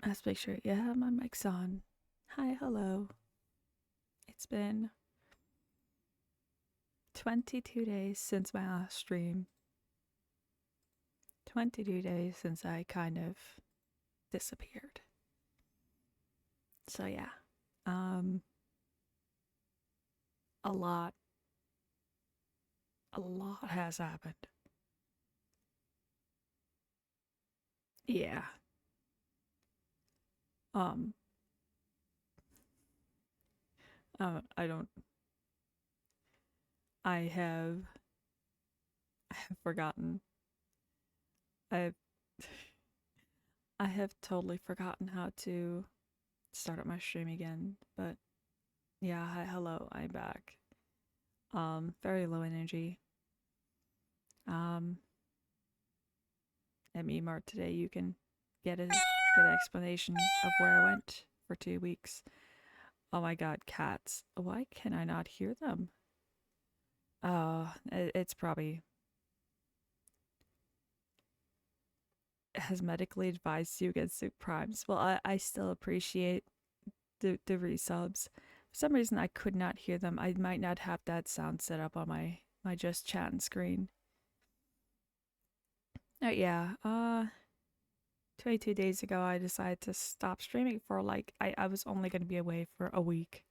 Let's make sure. Yeah, my mic's on. Hi, hello. It's been 22 days since my last stream. 22 days since I kind of disappeared. So yeah. Um a lot a lot has happened. Yeah. Um I don't I have forgotten. I've I have totally forgotten how to start up my stream again, but yeah, hi, hello, I'm back. Very low energy. Um at Mart today, you can get an explanation of where I went for 2 weeks. Oh my god, cats! Why can I not hear them? It's probably has medically advised you against soup primes. Well, I still appreciate the resubs. For some reason, I could not hear them. I might not have that sound set up on my just chatting screen. Yeah. 22 days ago, I decided to stop streaming for I was only going to be away for a week.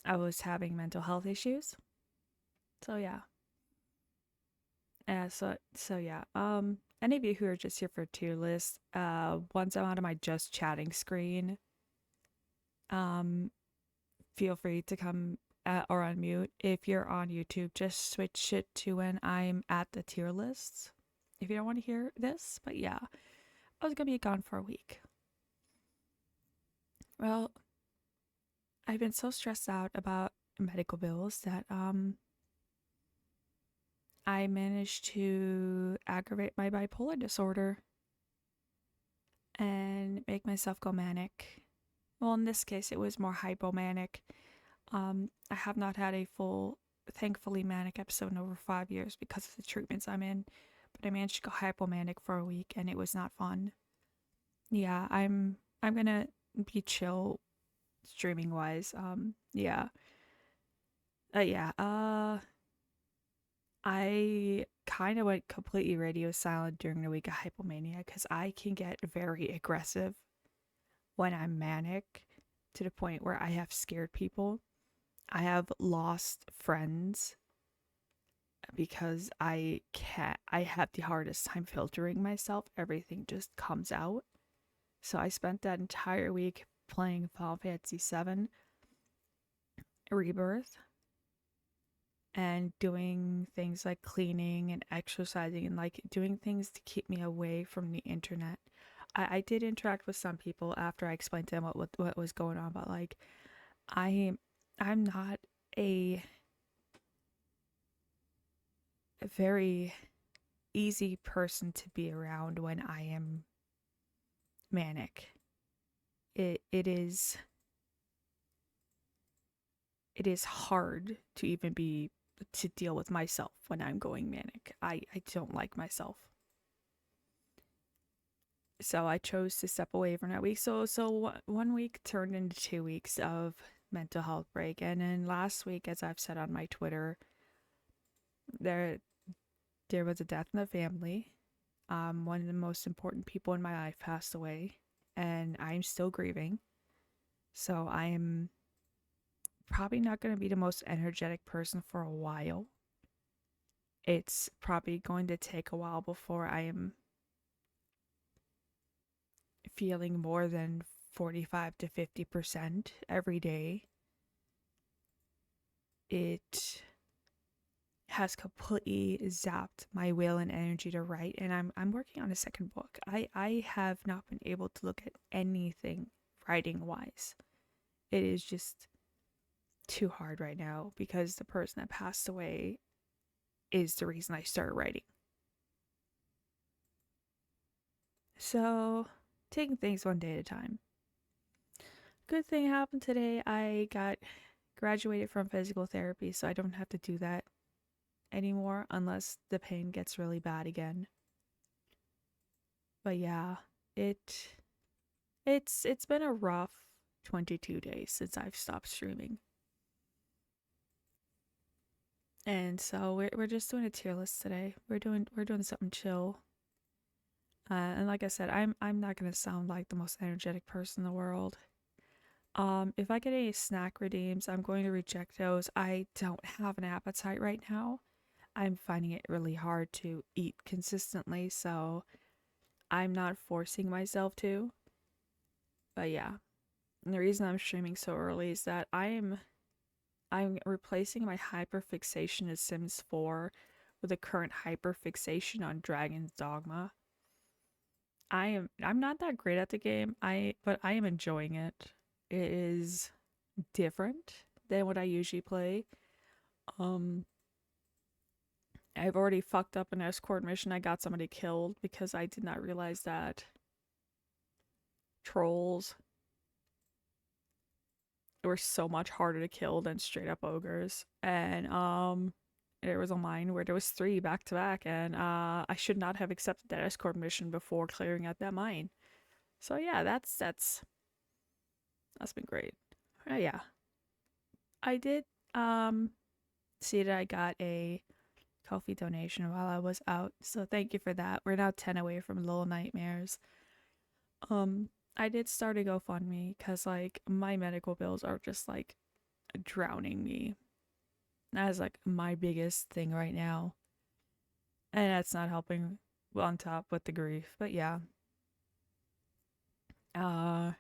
I was having mental health issues. So yeah. So yeah. Any of you who are just here for a tier list, once I'm out of my just chatting screen, um, feel free to come or unmute. If you're on YouTube, just switch it to when I'm at the tier lists. If you don't want to hear this, but yeah, I was gonna be gone for a week. Well, I've been so stressed out about medical bills that I managed to aggravate my bipolar disorder and make myself go manic. Well, in this case, it was more hypomanic. I have not had a full, thankfully, manic episode in over 5 years because of the treatments I'm in, but I managed to go hypomanic for a week and it was not fun. Yeah, I'm gonna be chill streaming wise. Yeah. Yeah. I kind of went completely radio silent during the week of hypomania because I can get very aggressive when I'm manic to the point where I have scared people. I have lost friends because I have the hardest time filtering myself. Everything just comes out. So I spent that entire week playing Final Fantasy VII Rebirth and doing things like cleaning and exercising and like doing things to keep me away from the internet. I did interact with some people after I explained to them what was going on, but like I I'm not a very easy person to be around when I am manic. It it is it is hard to even be to deal with myself when I'm going manic. I don't like myself. So I chose to step away from that week. One week turned into 2 weeks of mental health break, and then last week, as I've said on my Twitter, there there was a death in the family. One of the most important people in my life passed away, and I'm still grieving. So I am probably not going to be the most energetic person for a while. It's probably going to take a while before I am feeling more than 45 to 50% every day. It has completely zapped my will and energy to write, and I'm working on a second book. I have not been able to look at anything writing wise. It is just too hard right now because the person that passed away is the reason I started writing. So, taking things one day at a time. Good thing happened today. I got graduated from physical therapy, so I don't have to do that anymore unless the pain gets really bad again. But yeah, it's been a rough 22 days since I've stopped streaming. And so we're just doing a tier list today. We're doing something chill. And like I said, I'm not gonna sound like the most energetic person in the world. If I get any snack redeems, I'm going to reject those. I don't have an appetite right now. I'm finding it really hard to eat consistently, so I'm not forcing myself to. But yeah, and the reason I'm streaming so early is that I'm replacing my hyperfixation of Sims 4 with a current hyperfixation on Dragon's Dogma. I'm not that great at the game. But I am enjoying it. It is different than what I usually play. Um I've already fucked up an escort mission. I got somebody killed because I did not realize that trolls were so much harder to kill than straight up ogres. And there was a mine where there was three back to back, and I should not have accepted that escort mission before clearing out that mine. So yeah, that's been great. Yeah. I did see that I got a coffee donation while I was out. So thank you for that. We're now 10 away from Little Nightmares. Um I did start a GoFundMe because like my medical bills are just like drowning me. That is like my biggest thing right now. And that's not helping on top with the grief. But yeah. Uh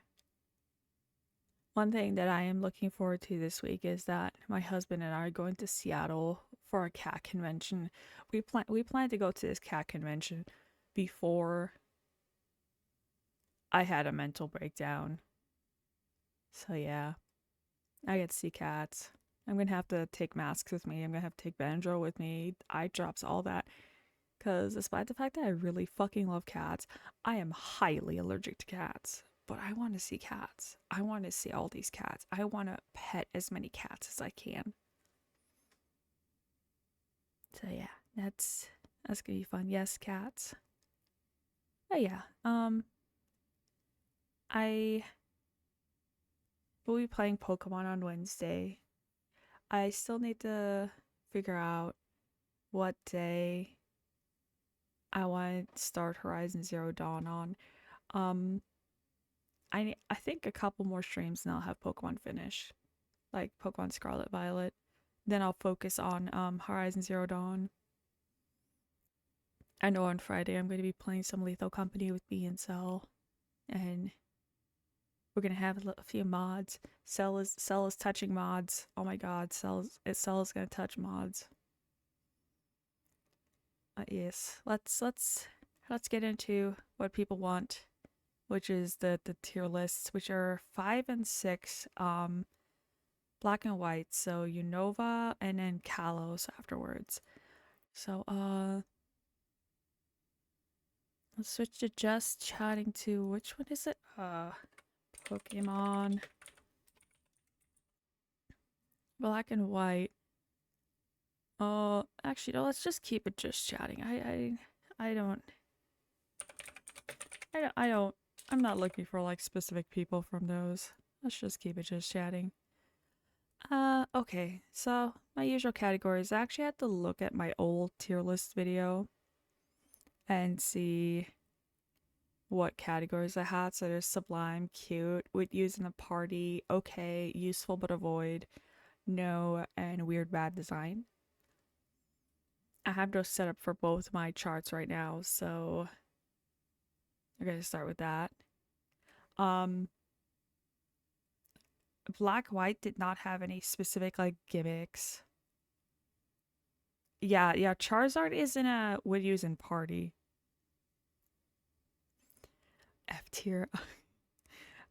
One thing that I am looking forward to this week is that my husband and I are going to Seattle for a cat convention. We plan to go to this cat convention before I had a mental breakdown. So yeah, I get to see cats. I'm gonna have to take masks with me. I'm gonna have to take Benadryl with me, eye drops, all that. Because despite the fact that I really fucking love cats, I am highly allergic to cats. But I want to see cats. I want to see all these cats. I want to pet as many cats as I can. So yeah, that's gonna be fun. Yes, cats. But yeah, I will be playing Pokemon on Wednesday. I still need to figure out what day I want to start Horizon Zero Dawn on. Um, I think a couple more streams and I'll have Pokemon finish, like Pokemon Scarlet Violet. Then I'll focus on Horizon Zero Dawn. I know on Friday I'm going to be playing some Lethal Company with B and Cell, and we're gonna have a few mods. Cell is touching mods. Oh my God, Cell is gonna touch mods. Yes, let's get into what people want, which is the tier lists, which are 5 and 6. Black and white. So Unova and then Kalos afterwards. So let's switch to just chatting to which one is it? Pokemon Black and White. Actually, no, let's just keep it just chatting. I don't, I don't, I'm not looking for like specific people from those. Let's just keep it just chatting. Okay, so my usual categories. I actually had to look at my old tier list video and see what categories I had. So there's sublime, cute, would use in a party, okay, useful but avoid, no, and weird bad design. I have those set up for both my charts right now, so I'm gonna start with that. Um, Black White did not have any specific like gimmicks. Yeah, Charizard is in a would use in party. F tier.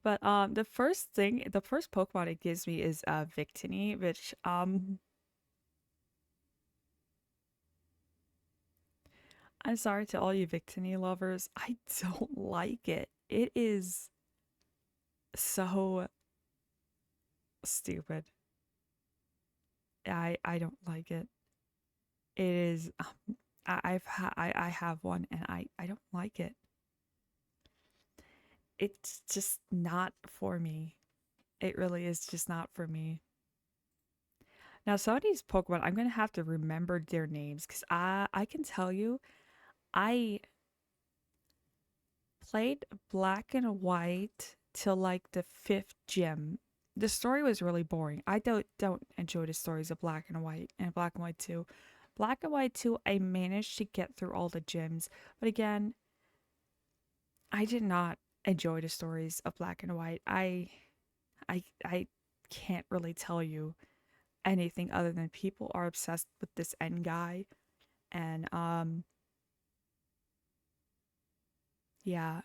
But the first Pokemon it gives me is Victini, which I'm sorry to all you Victini lovers. I don't like it. It is so stupid. I don't like it. It is I have one and I don't like it. it's just not for me. It really is just not for me. Now, some of these Pokemon, I'm gonna have to remember their names because I can tell you, I played Black and White till like the fifth gym. The story was really boring. I don't enjoy the stories of Black and White and Black and White 2. Black and White 2, I managed to get through all the gyms, but again, I did not enjoy the stories of Black and White. I can't really tell you anything other than people are obsessed with this end guy, and yeah,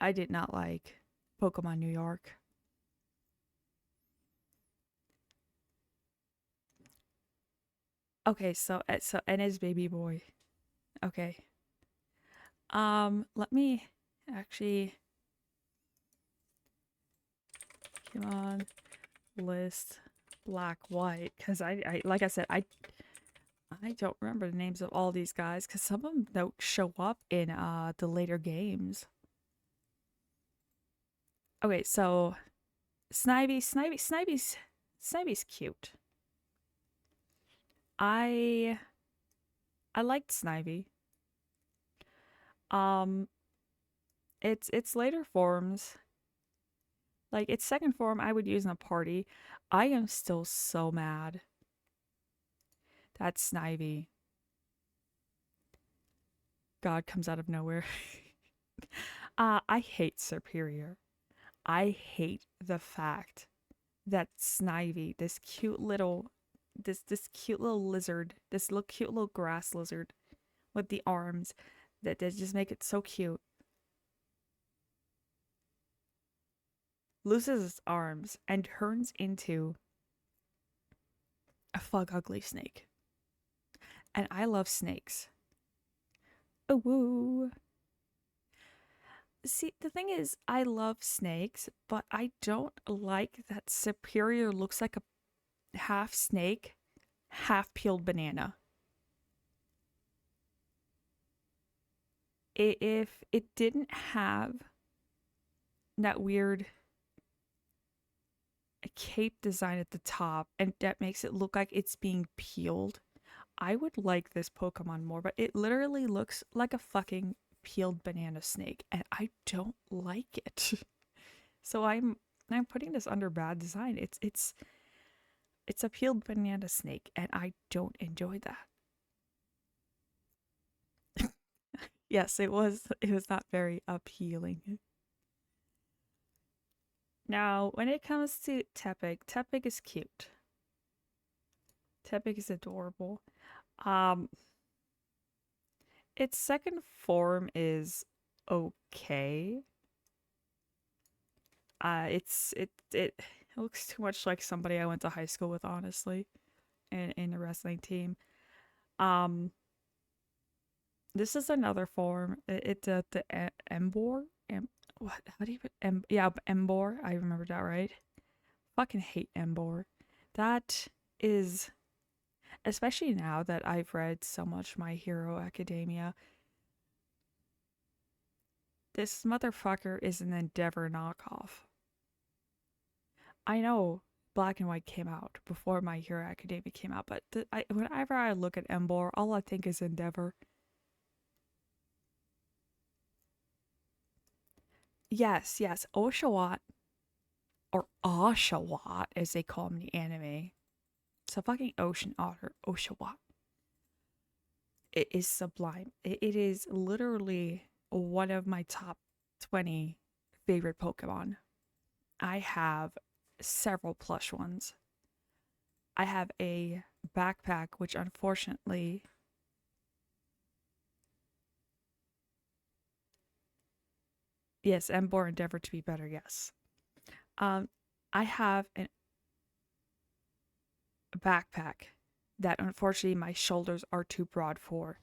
I did not like Pokemon New York. Okay, so and his baby boy. Okay. Let me actually come on list black white because I like I said I don't remember the names of all these guys because some of them don't show up in the later games. Okay, so Snivy's cute. I I liked Snivy. Um, its later forms, like its second form, I would use in a party. I am still so mad that Snivy God comes out of nowhere. I hate Superior. I hate the fact that Snivy, this cute little lizard, this little cute little grass lizard with the arms that just make it so cute, loses its arms and turns into a fug ugly snake. And I love snakes. Oh woo. See, the thing is, I love snakes, but I don't like that Superior looks like a half snake, half peeled banana. If it didn't have that weird cape design at the top and that makes it look like it's being peeled, I would like this Pokemon more, but it literally looks like a fucking peeled banana snake and I don't like it. So I'm putting this under bad design. It's a peeled banana snake and I don't enjoy that. Yes, it was not very appealing. Now, when it comes to Tepig is cute. Tepig is adorable. Um, its second form is okay. It looks too much like somebody I went to high school with, honestly, in the wrestling team. Um, this is another form. It's the Embor. What? How do you put Yeah, Embor. I remember that right. Fucking hate Embor. That is, especially now that I've read so much My Hero Academia. This motherfucker is an Endeavor knockoff. I know Black and White came out before My Hero Academia came out, but whenever I look at Embor, all I think is Endeavor. Yes, yes, Oshawott, or Oshawott as they call him in the anime. It's a fucking ocean otter, Oshawott. It is sublime. It is literally one of my top 20 favorite Pokemon. I have several plush ones. I have a backpack, which unfortunately, yes, Embor endeavored to be better, yes. Um, I have a backpack that unfortunately my shoulders are too broad for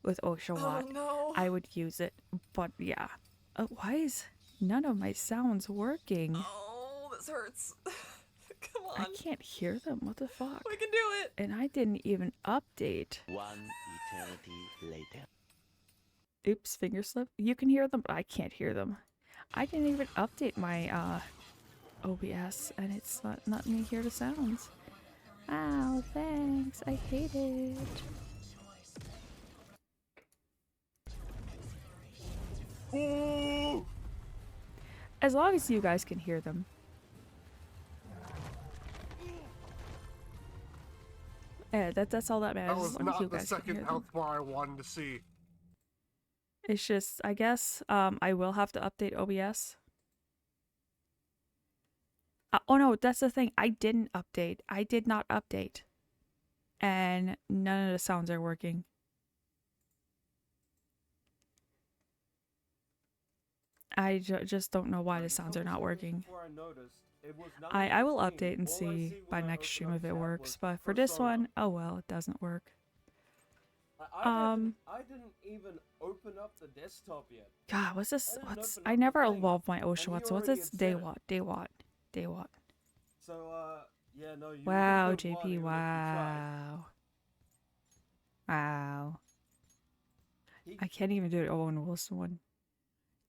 with Oshawott. Oh no. I would use it, but yeah. Why is none of my sounds working? Oh, this hurts. Come I on. can't hear them. What the fuck? We can do it. And I didn't even update. One eternity later. Oops, finger slip. You can hear them, but I can't hear them. I didn't even update my OBS, and it's not letting me hear the sounds. Ow, thanks. I hate it. Ooh! As long as you guys can hear them. Yeah, that's all that That matters. As was long as you not the guys can second hear them. health bar I wanted to see. It's just, I guess, I will have to update OBS. Oh no, that's the thing. I didn't update. I did not update. And none of the sounds are working. I just don't know why the sounds are not working. I will update and see by next stream if it works. But for this one, oh well, it doesn't work. I didn't even open up the desktop yet. God, what's this? I didn't What's? open I up never the thing, evolved my and Oshawott. he So what's already this? had Day said it. what? Day what? Day what? So, yeah, no, you Wow, were the good one, JP. even if you tried. Wow. Wow. He- I can't even do the Owen Wilson one.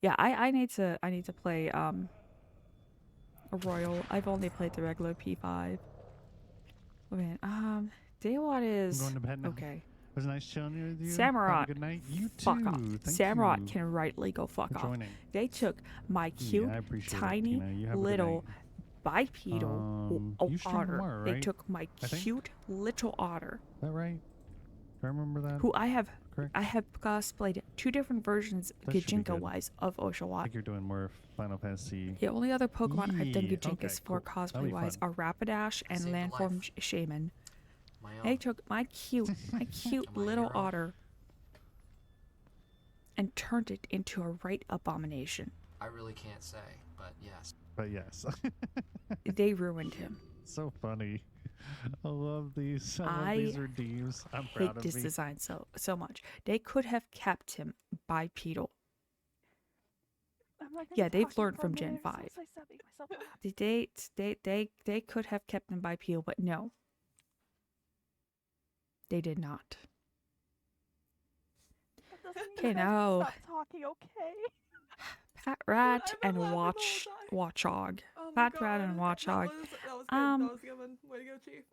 Yeah, I need to play a Royal. I've only played the regular P5. Oh man, Daywat I'm is going to bed now. okay. It was nice chilling with you. Samurott, Have a good night. You too. Fuck off. Thank Samurott you can rightly go fuck for off. joining. They took my cute, Yeah, I appreciate tiny, it, Tina. You have a good little night. bipedal You stream otter. tomorrow, They right? took my I think. cute little otter, Is that right? Do I remember that? who I have Correct? cosplayed 2 different versions, That should be good. Gijinka-wise, of I Oshawott. think you're doing more Final Fantasy. The only other Pokemon I've done Yeah, Gijinkas okay, for cool. That'll be cosplay-wise fun. are Rapidash and Saved a Landform life. Shaman. My own. They took my cute Am I a little hero? otter and turned it into a right abomination. I really can't say, but yes. But yes. They ruined him. So funny. I love these. I love I these redeems. I'm Hate proud of this me. design so much. They could have kept him bipedal. Yeah, they've learned from Gen 5. They could have kept him bipedal, but no. They did not. Okay, now Stop talking, okay? Pat Rat I've and been laughing the whole time. Watchog. Oh my Pat Rat and God, Watchog. That was good. Um, That was good one. Way to go, Chief.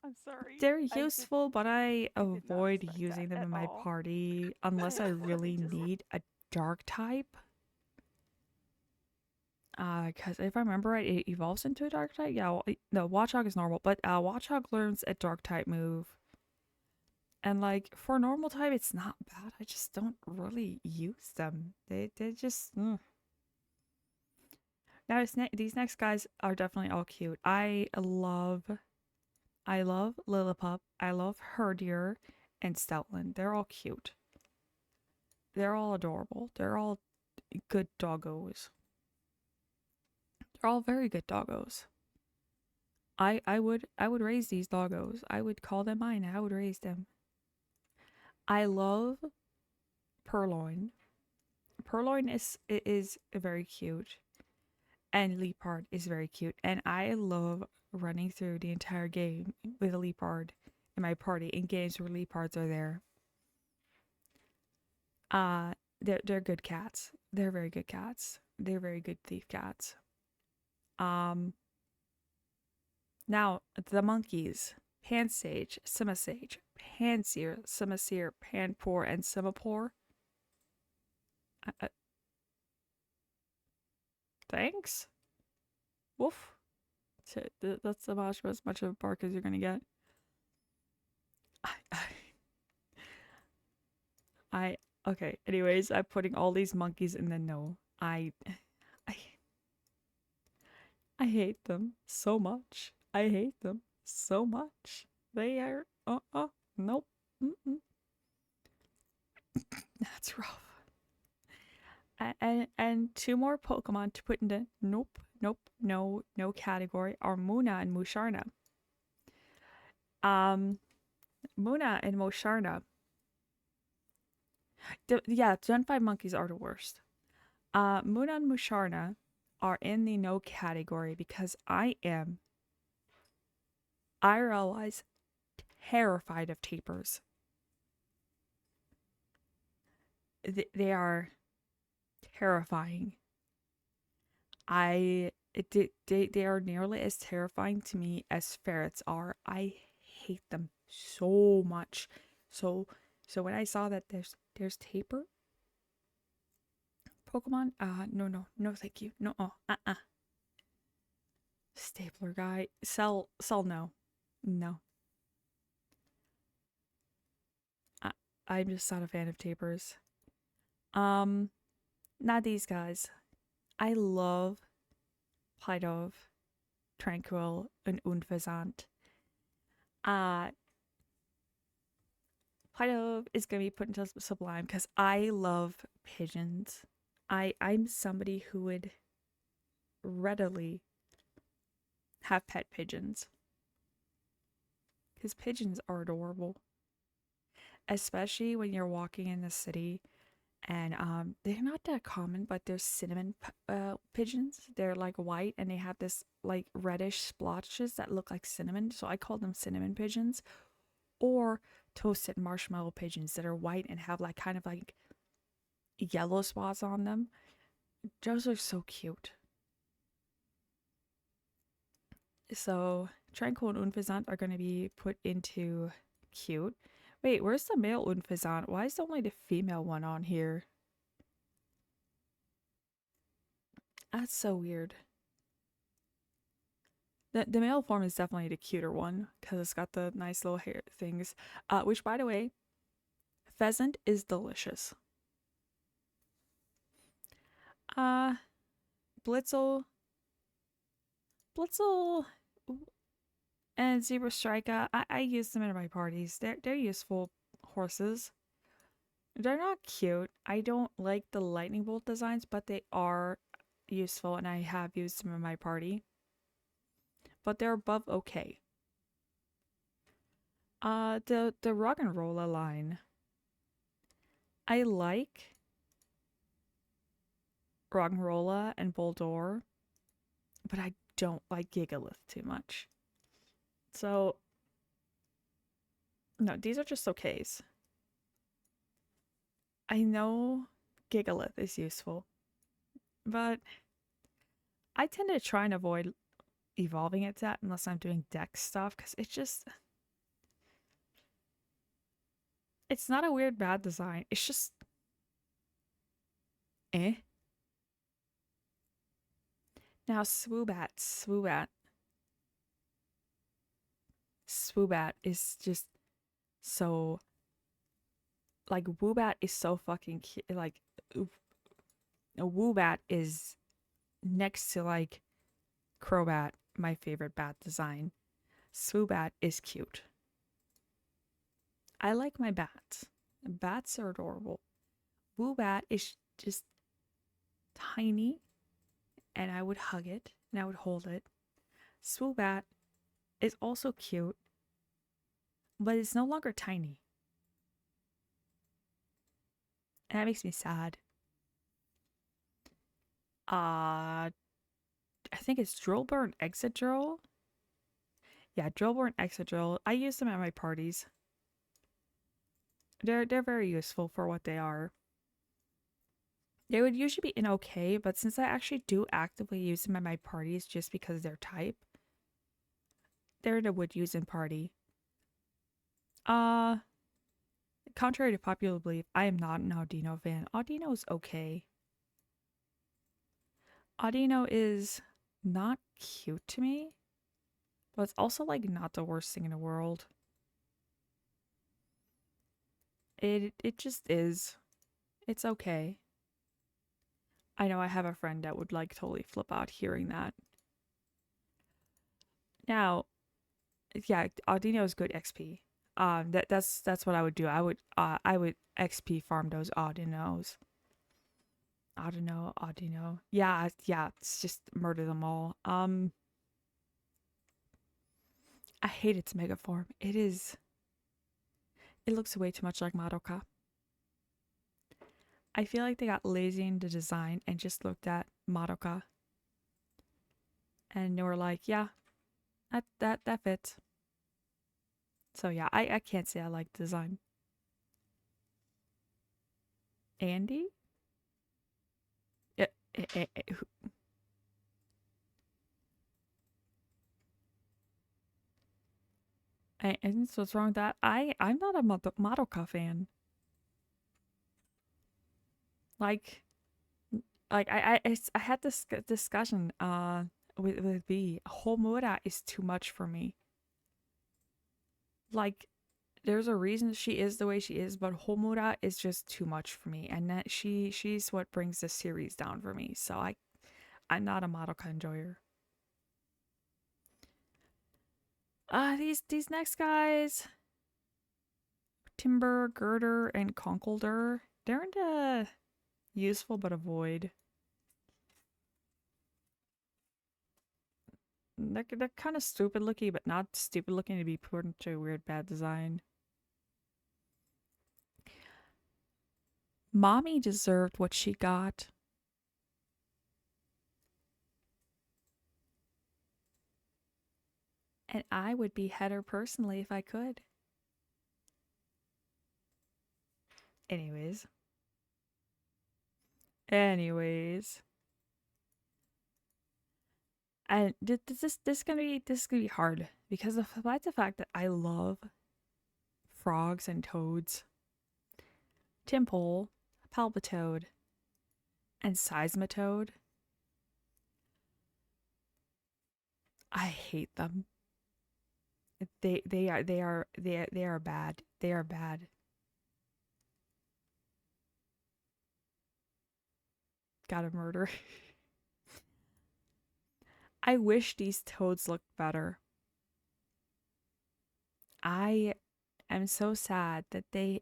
I'm sorry. They're I just- useful, but I not avoid expect using that them in at my all. party unless I really need a dark type. Because if I remember right, it evolves into a dark type. Yeah, well, no, Watchog is normal, but Watchog learns a dark type move. And like for normal type, it's not bad. I just don't really use them. They just. Now these next guys are definitely all cute. I love Lillipup. I love Herdier and Stoutland. They're all cute. They're all adorable. They're all good doggos. They're all very good doggos. I would raise these doggos. I would call them mine. I would raise them. I love Purloin. Purloin is very cute. And Leopard is very cute. And I love running through the entire game with a Leopard in my party in games where Leopards are there. They're good cats. They're very good cats. They're very good thief cats. Now the monkeys. Pansage, Simasage, Panseer, Simaseer, Panpour, and Simapore. Thanks. Woof. That's about as much of a bark as you're gonna get. Okay. Anyways, I'm putting all these monkeys in the no. I hate them so much. I hate them so much. They are nope. That's rough. And 2 more Pokemon to put in the no category are Muna and Musharna. Muna and Musharna. Yeah, Gen 5 monkeys are the worst. Muna and Musharna are in the no category because I am IRL-wise terrified of tapers. They are terrifying. They are nearly as terrifying to me as ferrets are. I hate them so much. So when I saw that there's Taper Pokemon, no thank you. No, Stapler guy. Cell, no. No. I'm just not a fan of Tapers. Not these guys. I love Pidove, Tranquil, and Unfazant. Pidove is gonna be put into Sublime because I love pigeons. I'm somebody who would readily have pet pigeons. Because pigeons are adorable. Especially when you're walking in the city and they're not that common, but there's cinnamon pigeons. They're like white and they have this like reddish splotches that look like cinnamon, so I call them cinnamon pigeons. Or toasted marshmallow pigeons that are white and have like kind of like yellow spots on them. Those are so cute. So Tranquil and Unfazant are going to be put into cute. Wait, where's the male Unfazant? Why is only the female one on here? That's so weird. The male form is definitely the cuter one because it's got the nice little hair things. Which, by the way, pheasant is delicious. Blitzel, and Zebra Striker. I use them in my parties. They're useful horses. They're not cute. I don't like the lightning bolt designs, but they are useful, and I have used them in my party. But they're above okay. The Rock and Roller line. I like Rock and Roller and Boldore, but I don't like Gigalith too much. So, no, these are just okays. I know Gigalith is useful, but I tend to try and avoid evolving it to that unless I'm doing deck stuff, because it's not a weird bad design, it's just eh. Now Swoobat is just so like Woobat is so fucking cute. Like Woobat is next to like Crobat, my favorite bat design. Swoobat is cute. I like my bats. Bats are adorable. Woobat is just tiny, and I would hug it and I would hold it. Swoobat is also cute, but it's no longer tiny. And that makes me sad. I think it's Drillbur and Excadrill. Yeah, Drillbur and Excadrill. I use them at my parties. They're very useful for what they are. They would usually be in okay, but since I actually do actively use them at my parties just because they're type, they're the would use in party. Contrary to popular belief, I am not an Audino fan. Audino is okay. Audino is not cute to me, but it's also like not the worst thing in the world. It just is. It's okay. I know I have a friend that would like totally flip out hearing that. Now, yeah, Audino is good XP. That's what I would do. I would XP farm those Audinos. Audino. Yeah, it's just murder them all. I hate its mega form. It looks way too much like Madoka. I feel like they got lazy in the design and just looked at Madoka. And they were like, yeah, that fits. So yeah, I can't say I like the design. Andy? And so what's wrong with that? I'm not a Madoka fan. Like I had this discussion with B. Homura is too much for me. Like, there's a reason she is the way she is, but Homura is just too much for me, and that she's what brings the series down for me. So I'm not a Madoka enjoyer. These next guys, Timber, Girder, and Conkelder, they're into useful but avoid. They're kind of stupid looking, but not stupid looking to be put into weird bad design. Mommy deserved what she got. And I would behead her personally if I could. Anyways. And this is gonna be hard because of the fact that I love frogs and toads. Timpole, Palpitoad, and Seismitoad. I hate them. They are bad. They are bad. Gotta murder. I wish these toads looked better. I am so sad that the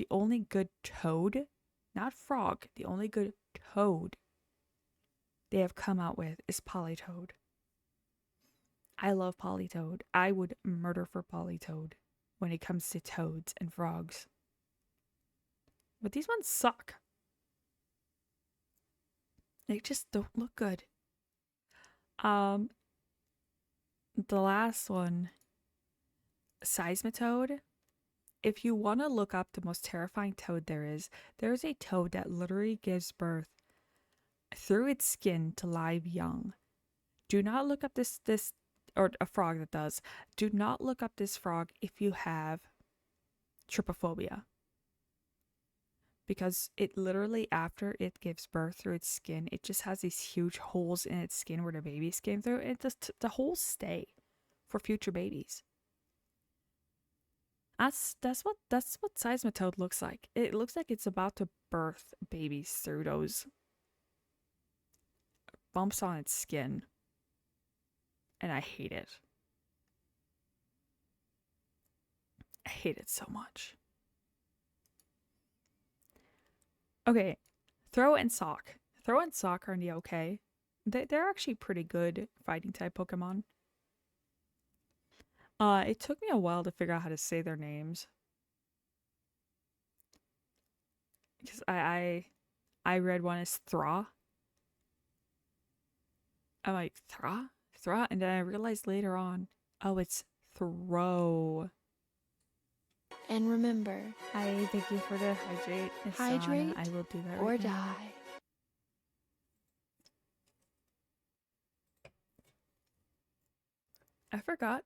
only good toad, not frog, the only good toad they have come out with is Politoad. I love Politoad. I would murder for Politoad when it comes to toads and frogs. But these ones suck. They just don't look good. The last one, Seismitoad. If you want to look up the most terrifying toad there's a toad that literally gives birth through its skin to live young. Do not look up this or a frog that does. Do not look up this frog if you have trypophobia. Because it literally, after it gives birth through its skin, it just has these huge holes in its skin where the babies came through, and the holes stay for future babies. That's what Seismitoad looks like. It looks like it's about to birth babies through those bumps on its skin. And I hate it. I hate it so much. Okay, Throw and Sock. Throw and Sock are okay. They're actually pretty good fighting type Pokemon. It took me a while to figure out how to say their names. Because I read one as Thra. I'm like, Thra? Thra? And then I realized later on, oh, it's Throw. And remember, I thank you for the hydrate. Hydrate I will do that or right now. die. I forgot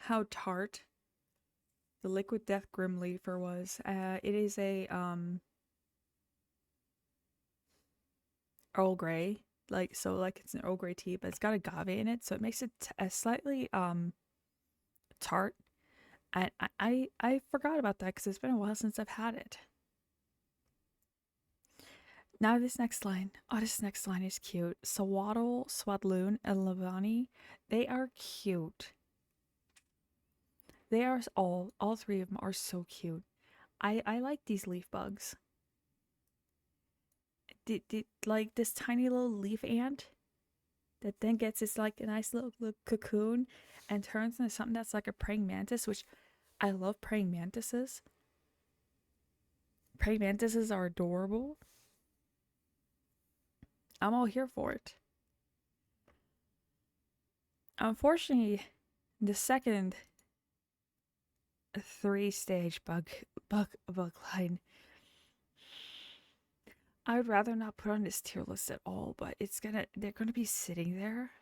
how tart the Liquid Death Grim Leafer was. It is a Earl Grey, like it's an Earl Grey tea, but it's got agave in it, so it makes it a slightly tart. And I forgot about that because it's been a while since I've had it. Now this next line. Oh, this next line is cute. Swaddle, Swadloon, and Lavani, they are cute. They are all three of them are so cute. I like these leaf bugs. Like this tiny little leaf ant that then gets this like a nice little cocoon and turns into something that's like a praying mantis, which I love praying mantises. Praying mantises are adorable. I'm all here for it. Unfortunately, the second 3-stage bug line I would rather not put on this tier list at all, but they're gonna be sitting there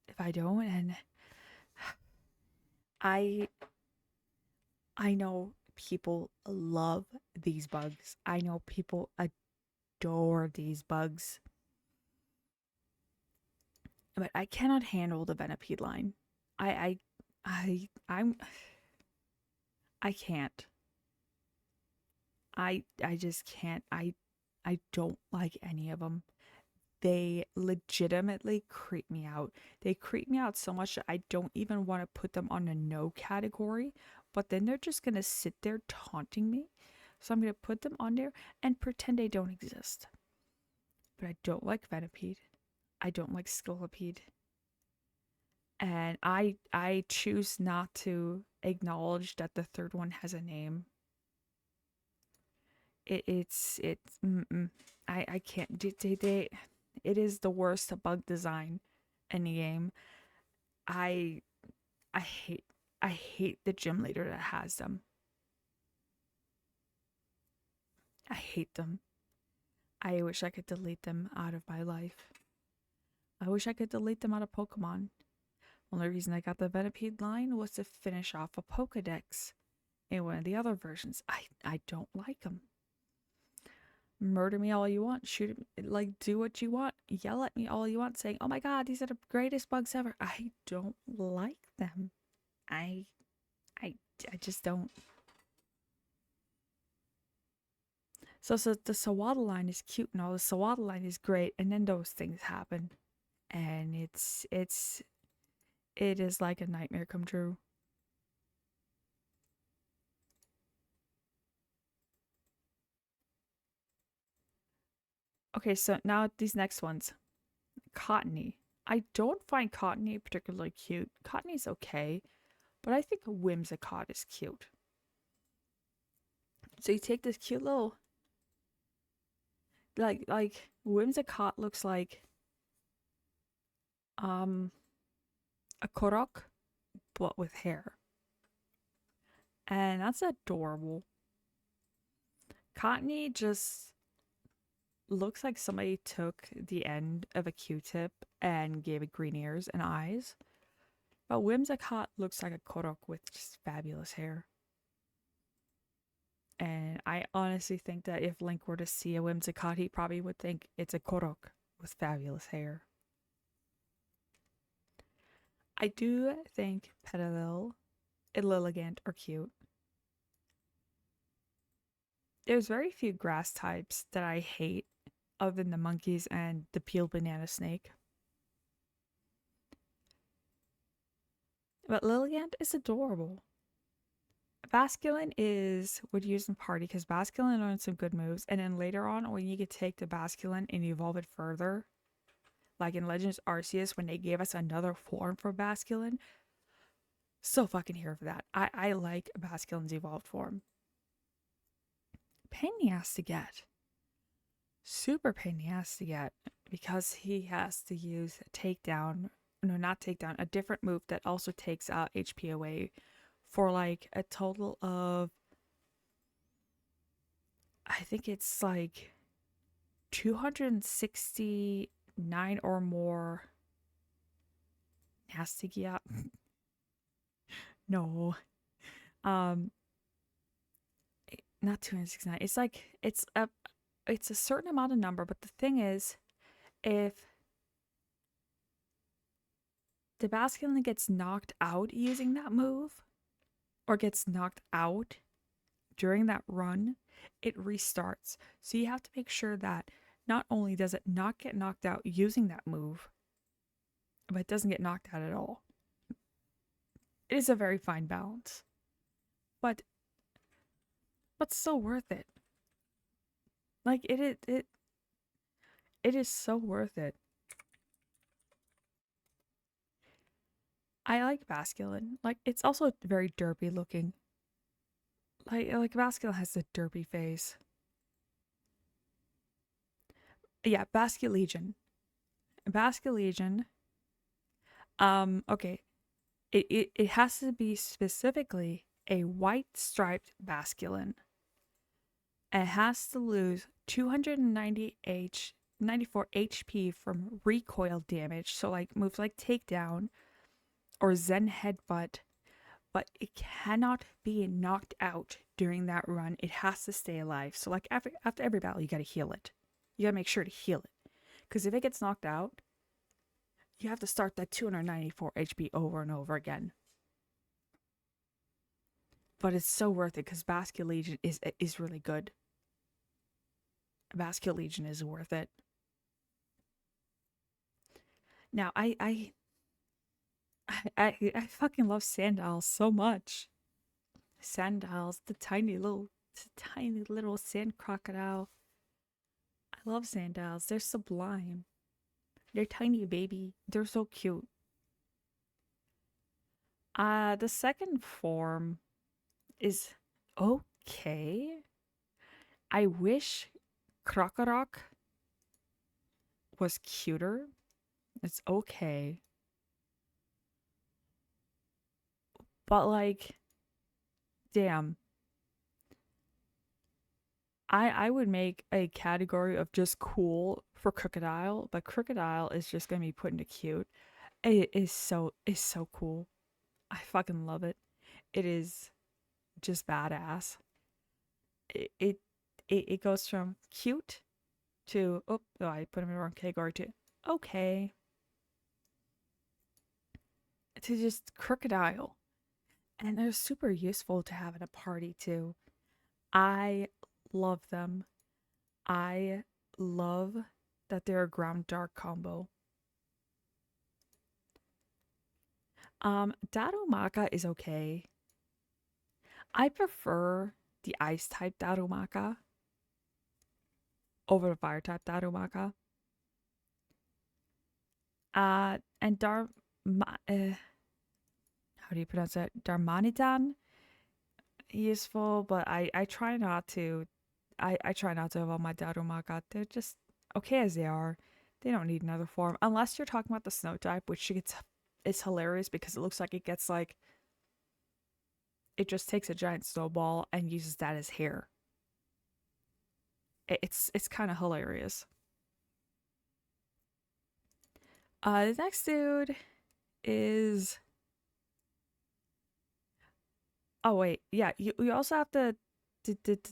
if I don't, and I know people love these bugs. I know people adore these bugs. But I cannot handle the Venipede line. I'm I can't. I just can't. I don't like any of them. They legitimately creep me out. They creep me out so much that I don't even want to put them on a no category, but then they're just going to sit there taunting me. So I'm going to put them on there and pretend they don't exist. But I don't like Venipede. I don't like Scolipede. And I choose not to acknowledge that the third one has a name. I can't. It is the worst bug design in the game. I hate the gym leader that has them. I hate them. I wish I could delete them out of my life. I wish I could delete them out of Pokemon. Only reason I got the Venipede line was to finish off a Pokedex in one of the other versions. I don't like them. Murder me all you want, shoot me, like, do what you want, yell at me all you want, saying, oh my god, these are the greatest bugs ever. I don't like them. I just don't. So the Sawada line is cute and all, the Sawada line is great, and then those things happen. And it is like a nightmare come true. Okay, so now these next ones. Cottony. I don't find Cottony particularly cute. Cottony's okay, but I think Whimsicott is cute. So you take this cute little, like Whimsicott looks like a Korok, but with hair. And that's adorable. Cottony just looks like somebody took the end of a Q-tip and gave it green ears and eyes. But Whimsicott looks like a Korok with just fabulous hair. And I honestly think that if Link were to see a Whimsicott, he probably would think it's a Korok with fabulous hair. I do think Petalil and Lilligant are cute. There's very few grass types that I hate other than the monkeys and the peeled banana snake. But Lilligant is adorable. Basculin would use in party because Basculin learns some good moves, and then later on when you could take the Basculin and evolve it further, like in Legends Arceus when they gave us another form for Basculin, so fucking here for that. I like Basculin's evolved form. Pain in the ass to get. Super pain in the ass to get because he has to use takedown. No, not takedown. A different move that also takes HP away for like a total of, I think it's like 269 or more. Nastigia. No. Not 269. It's like it's a certain amount of number, but the thing is, if the Basculin gets knocked out using that move, or gets knocked out during that run, it restarts. So you have to make sure that not only does it not get knocked out using that move, but it doesn't get knocked out at all. It is a very fine balance. But still worth it. Like it is so worth it. I like Basculin. Like, it's also very derpy looking. Like Basculin has a derpy face. Yeah, Basculegion. Basculegion. Okay. It has to be specifically a white striped Basculin. and it has to lose 94 HP from recoil damage, so like moves like takedown or Zen headbutt, but it cannot be knocked out during that run. It has to stay alive. So like after every battle, you gotta heal it. You gotta make sure to heal it, because if it gets knocked out, you have to start that 294 HP over and over again. But it's so worth it because Basket Legion is really good. Basket Legion is worth it. Now I fucking love Sandals so much. Sandals, the tiny little sand crocodile. I love Sandals. They're sublime. They're tiny, baby. They're so cute. The second form is okay. I wish Krokorok was cuter. It's okay. But like, damn. I would make a category of just cool for Crocodile, but Crocodile is just gonna be put into cute. It is so cool. I fucking love it. It is just badass. It goes from cute to I put him in the wrong category to okay to just Crocodile. And they're super useful to have in a party too. I love them. I love that they're a ground dark combo. Darumaka is okay. I prefer the ice type Darumaka over the fire type Darumaka. And how do you pronounce that? Darmanitan? Useful, but I try not to. I try not to evolve my Darumaka. They're just okay as they are. They don't need another form. Unless you're talking about the snow type, which it's hilarious because it looks like it gets like, it just takes a giant snowball and uses that as hair. It's kind of hilarious. The next dude is, oh wait, yeah, you also have the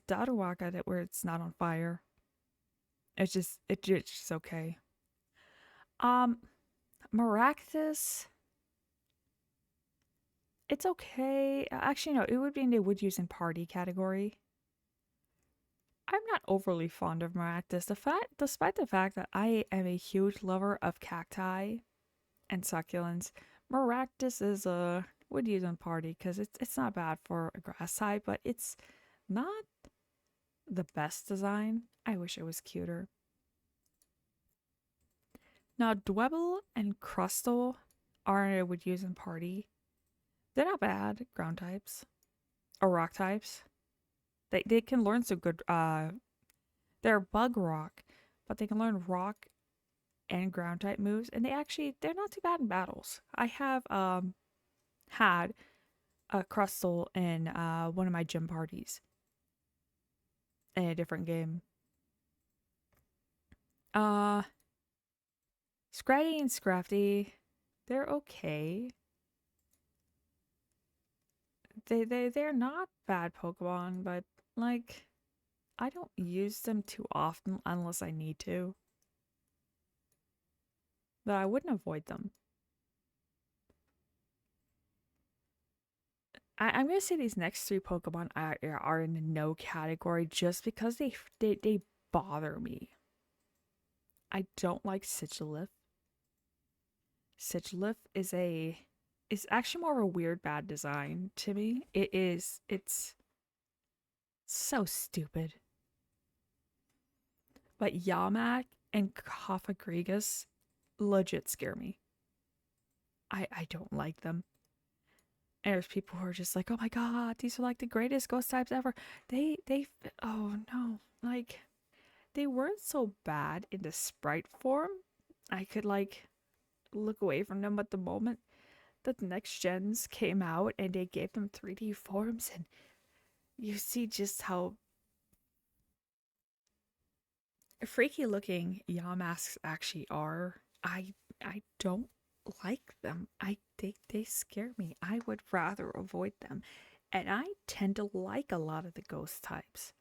Darumaka that where it's not on fire. It's just okay. Maractus, it's okay. Actually, no, it would be in the would use in party category. I'm not overly fond of Maractus, despite the fact that I am a huge lover of cacti and succulents. Maractus is a would use in party because it's not bad for a grass type, but it's not the best design. I wish it was cuter. Now, Dwebble and Crustle are would use in party. They're not bad ground types or rock types. They can learn some good. They're bug rock, but they can learn rock and ground type moves, and they're not too bad in battles. I have had a Crustle in one of my gym parties in a different game. Scratty and Scrafty, they're okay. They're not bad Pokemon, but like I don't use them too often unless I need to. But I wouldn't avoid them. I'm gonna say these next three Pokemon are in the no category just because they bother me. I don't like Sigilyph. Sigilyph is actually more of a weird bad design to me. It's so stupid. But Yamak and Cofagrigus legit scare me. I don't like them. And there's people who are just like, oh my god, these are like the greatest ghost types ever. Oh no, like they weren't so bad in the sprite form. I could like look away from them at the moment that the next gens came out and they gave them 3D forms, and you see just how freaky looking Yamask actually are. I don't like them. They scare me. I would rather avoid them. And I tend to like a lot of the ghost types.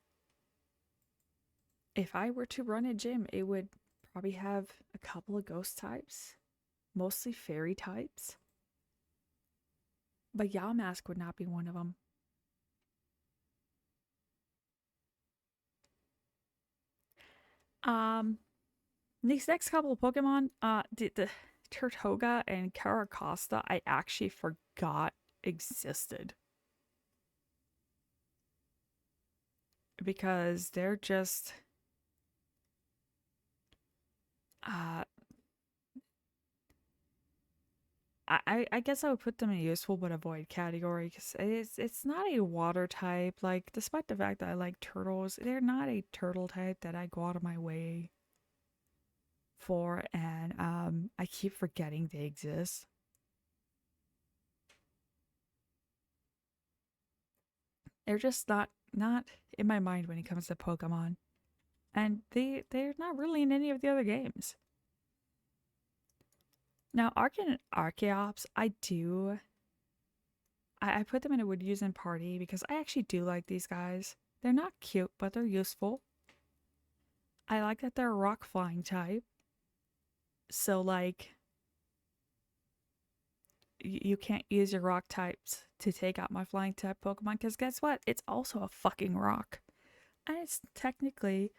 If I were to run a gym, it would probably have a couple of ghost types, mostly fairy types. But Yamask would not be one of them. These next couple of Pokemon, the Turtoga and Caracosta, I actually forgot existed. Because they're just... I guess I would put them in a useful but avoid category because it's not a water type. Like, despite the fact that I like turtles, they're not a turtle type that I go out of my way for, and I keep forgetting they exist. They're just not in my mind when it comes to Pokemon, and they're not really in any of the other games. Now, Arcan and Archeops, I put them in a would use in party because I actually do like these guys. They're not cute, but they're useful. I like that they're a rock flying type. So, like, you can't use your rock types to take out my flying type Pokemon because guess what? It's also a fucking rock. And it's technically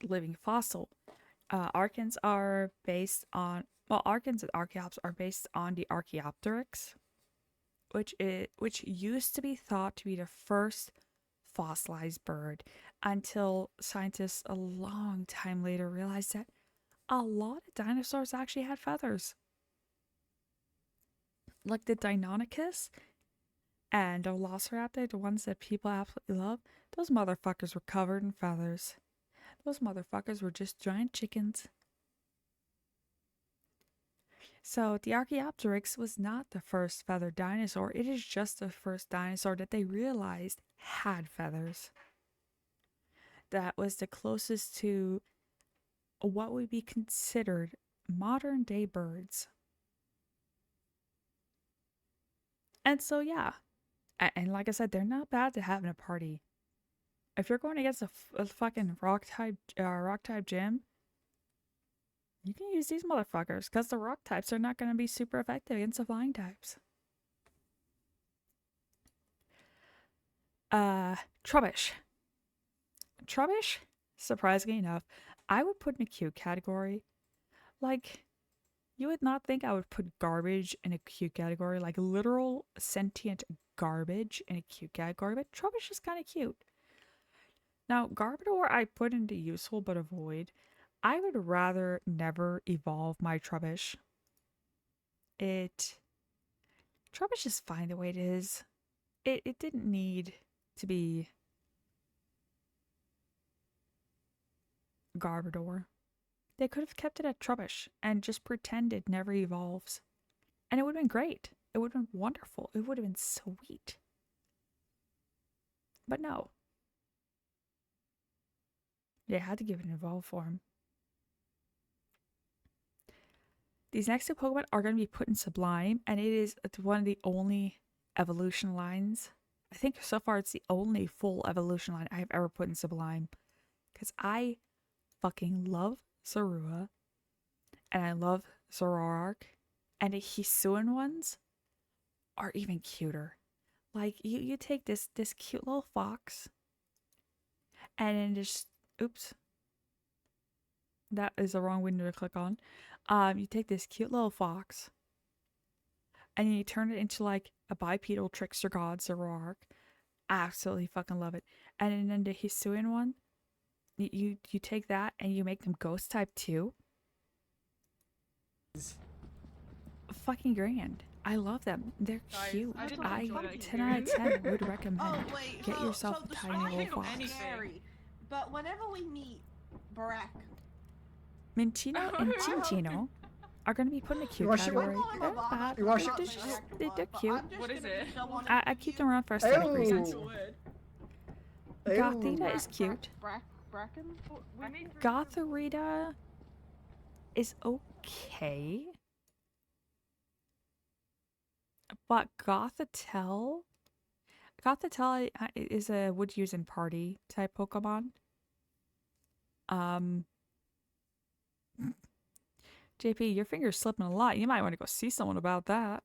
living fossil. Arcans are based on... Well, Arcans and Archeops are based on the Archaeopteryx, which used to be thought to be the first fossilized bird until scientists a long time later realized that a lot of dinosaurs actually had feathers. Like the Deinonychus and the Velociraptor, the ones that people absolutely love, those motherfuckers were covered in feathers. Those motherfuckers were just giant chickens. So the Archaeopteryx was not the first feathered dinosaur. It is just the first dinosaur that they realized had feathers. That was the closest to what would be considered modern day birds. And so yeah, and like I said, they're not bad to have in a party. If you're going against a fucking rock type gym, you can use these motherfuckers because the rock types are not going to be super effective against the flying types. Trubbish. Trubbish, surprisingly enough, I would put in a cute category. Like, you would not think I would put garbage in a cute category, like literal sentient garbage in a cute category, but Trubbish is kind of cute. Now, Garbodor I put into useful but avoid. I would rather never evolve my Trubbish. Trubbish is fine the way it is. It didn't need to be Garbodor. They could have kept it at Trubbish and just pretend it never evolves. And it would have been great. It would have been wonderful. It would have been sweet. But no. They had to give it an evolved form. These next two Pokemon are going to be put in Sublime, and it is one of the only evolution lines. I think so far it's the only full evolution line I have ever put in Sublime. Because I fucking love Zorua, and I love Zoroark, and the Hisuian ones are even cuter. Like, you take this cute little fox, and then just... Oops. That is the wrong window to click on. You take this cute little fox, and you turn it into like a bipedal trickster god Zoroark. Absolutely fucking love it. And then the Hisuian one, you take that and you make them ghost type too. Fucking grand. I love them. They're cute. I 10 out of 10 would recommend. Get yourself a tiny little fox. But whenever we meet Barack, Minccino and Cinccino are going to be put in a cute category. They're bad. They're cute. what is it? I keep them around for aesthetic reasons. Oh. Gothita is cute. Bracken? We made Gotharita is okay. But Gothitelle is a would use in party type Pokemon. JP, your finger's slipping a lot. You might want to go see someone about that.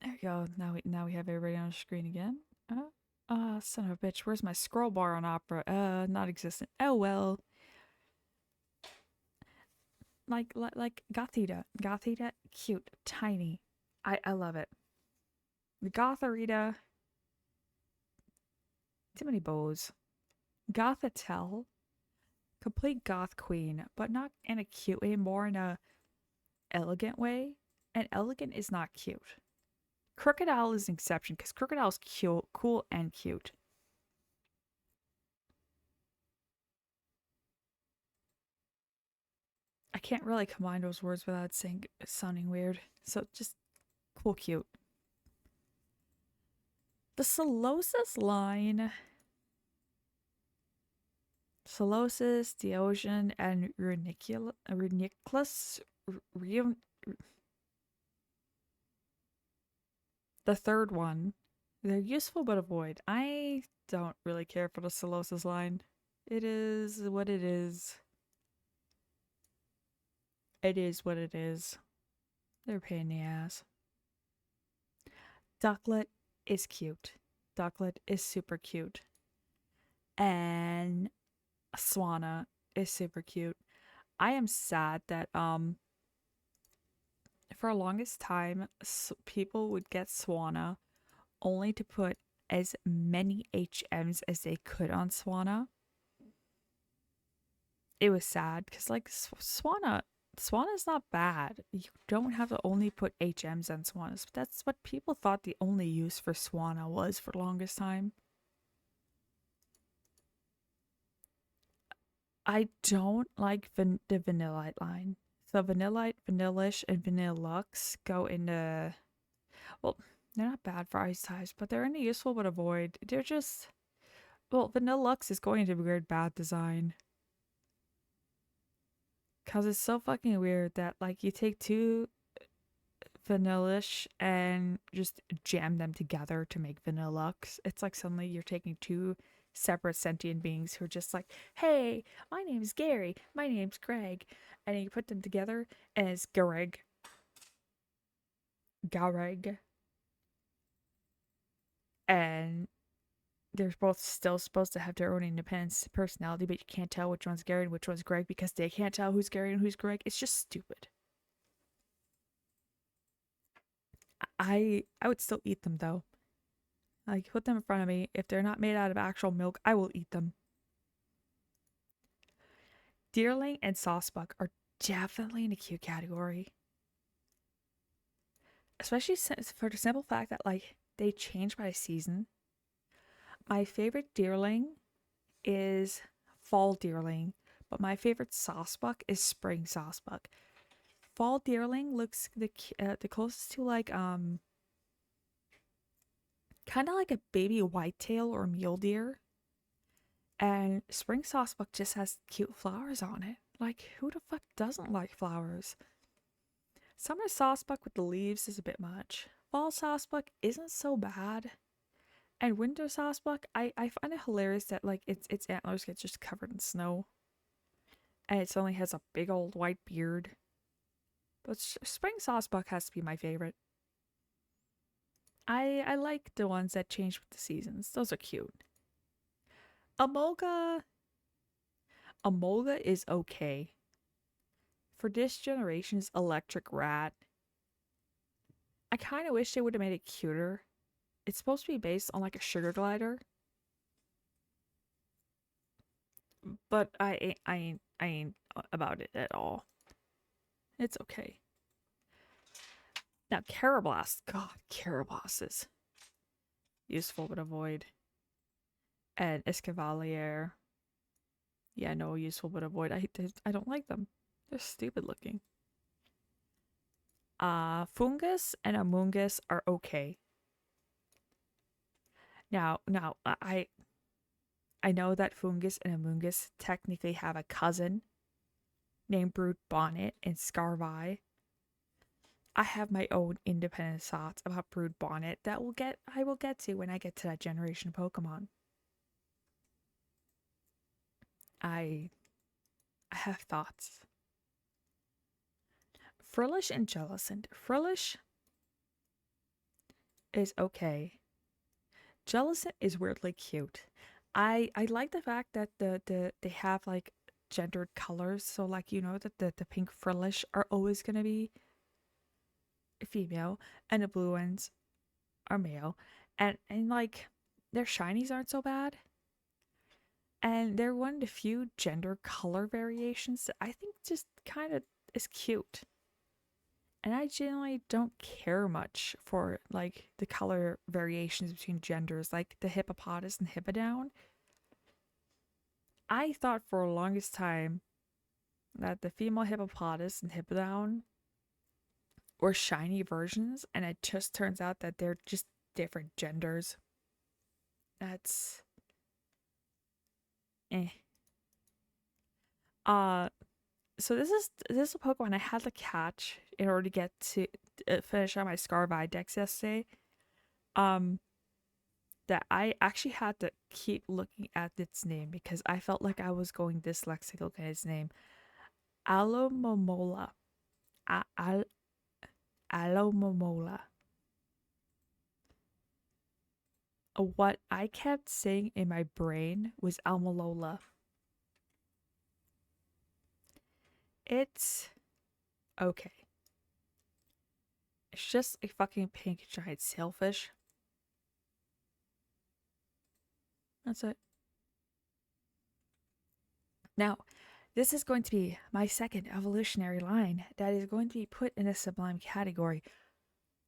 There you go. Now we have everybody on the screen again. Son of a bitch. Where's my scroll bar on Opera? Not existent. Oh well. Like Gothita. Gothita, cute, tiny. I love it. The Gotharita. Too many bows. Gothitelle. Complete goth queen, but not in a cute way, more in a elegant way. And elegant is not cute. Crocodile is an exception because Crocodile is cute, cool, and cute. I can't really combine those words without sounding weird. So just cool, cute. The Solosis line. Solosis, Deogen, and Runiculus. The third one. They're useful but avoid. I don't really care for the Solosis line. It is what it is. It is what it is. They're a pain in the ass. Ducklet is cute. Ducklet is super cute. And Swanna is super cute. I am sad that for the longest time people would get Swanna only to put as many HMs as they could on Swanna. It was sad because like Swanna's not bad. You don't have to only put HMs on Swannas, but that's what people thought the only use for Swanna was for the longest time. I don't like the Vanillite line. So Vanillite, Vanillish, and Vanillux go into... Well, they're not bad for ice types, but they're only useful but avoid. They're just... Well, Vanillux is going to be weird bad design. Because it's so fucking weird that, like, you take two Vanillish and just jam them together to make Vanillux. It's like suddenly you're taking two separate sentient beings who are just like, hey, my name's Gary, my name's Greg, and you put them together and it's Gareg. And they're both still supposed to have their own independent personality, but you can't tell which one's Gary and which one's Greg because they can't tell who's Gary and who's Greg. It's just stupid. I would still eat them though. Like, put them in front of me. If they're not made out of actual milk, I will eat them. Deerling and Saucebuck are definitely in the cute category. Especially for the simple fact that, like, they change by season. My favorite Deerling is Fall Deerling, but my favorite Saucebuck is Spring Saucebuck. Fall Deerling looks the closest to, like, kind of like a baby whitetail or mule deer. And Spring Saucebuck just has cute flowers on it. Like, who the fuck doesn't like flowers? Summer Saucebuck with the leaves is a bit much. Fall Saucebuck isn't so bad. And Winter Saucebuck, I find it hilarious that, like, its antlers get just covered in snow. And it only has a big old white beard. But Spring Saucebuck has to be my favorite. I like the ones that change with the seasons. Those are cute. Emolga is okay. For this generation's Electric Rat, I kind of wish they would have made it cuter. It's supposed to be based on like a sugar glider. But I ain't about it at all. It's okay. Now, Carablast. God, Carablast is useful but avoid. And Escavalier. Yeah, no, useful but avoid. I don't like them. They're stupid looking. Fungus and Amoongus are okay. Now, I know that Fungus and Amoongus technically have a cousin named Brood Bonnet and Scarvi. I have my own independent thoughts about Brood Bonnet that I will get to when I get to that generation of Pokemon. I have thoughts. Frillish and Jellicent. Frillish is okay. Jellicent is weirdly cute. I like the fact that they have like gendered colors, so like you know that the pink Frillish are always gonna be female and the blue ones are male. And like their shinies aren't so bad. And they're one of the few gender color variations that I think just kind of is cute. And I generally don't care much for like the color variations between genders, like the Hippopotas and Hippowdon. I thought for the longest time that the female Hippopotas and Hippowdon were shiny versions, and it just turns out that they're just different genders. That's so this is a Pokemon I had to catch in order to get to finish out my Scarvi Dex yesterday. That I actually had to keep looking at its name because I felt like I was going dyslexic looking at its name. Alomomola. Alomomola. What I kept saying in my brain was Almalola. It's okay. It's just a fucking pink giant sailfish. That's it. Now, this is going to be my second evolutionary line that is going to be put in a sublime category,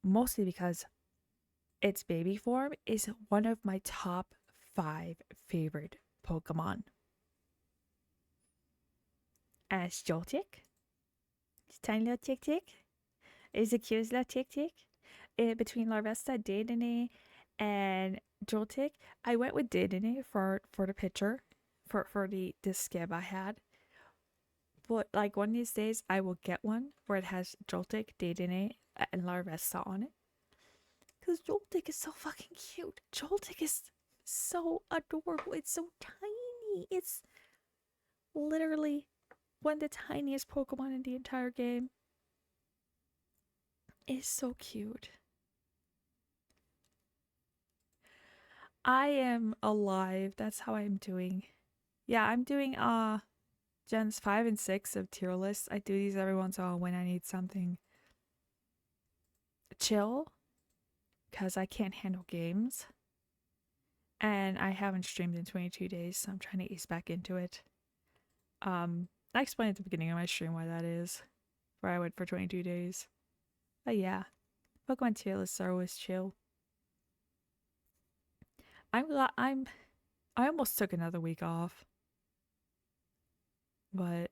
mostly because its baby form is one of my top 5 favorite Pokemon. And it's Joltik. It's tiny little tick. It's the cutest little tick. Between Larvesta, Dedenne, and Joltik, I went with Dedenne for the picture, for the skib I had. But like one of these days, I will get one where it has Joltik, Dedenne, and Larvesta on it. Because Joltik is so fucking cute. Joltik is so adorable. It's so tiny. It's literally one of the tiniest Pokemon in the entire game. It's so cute. I am alive. That's how I'm doing. Yeah, I'm doing gens 5 and 6 of tier lists. I do these every once in a while when I need something chill, because I can't handle games. And I haven't streamed in 22 days, so I'm trying to ease back into it. I explained at the beginning of my stream why that is, where I went for 22 days. But yeah, Pokemon tier lists are always chill. I almost took another week off, but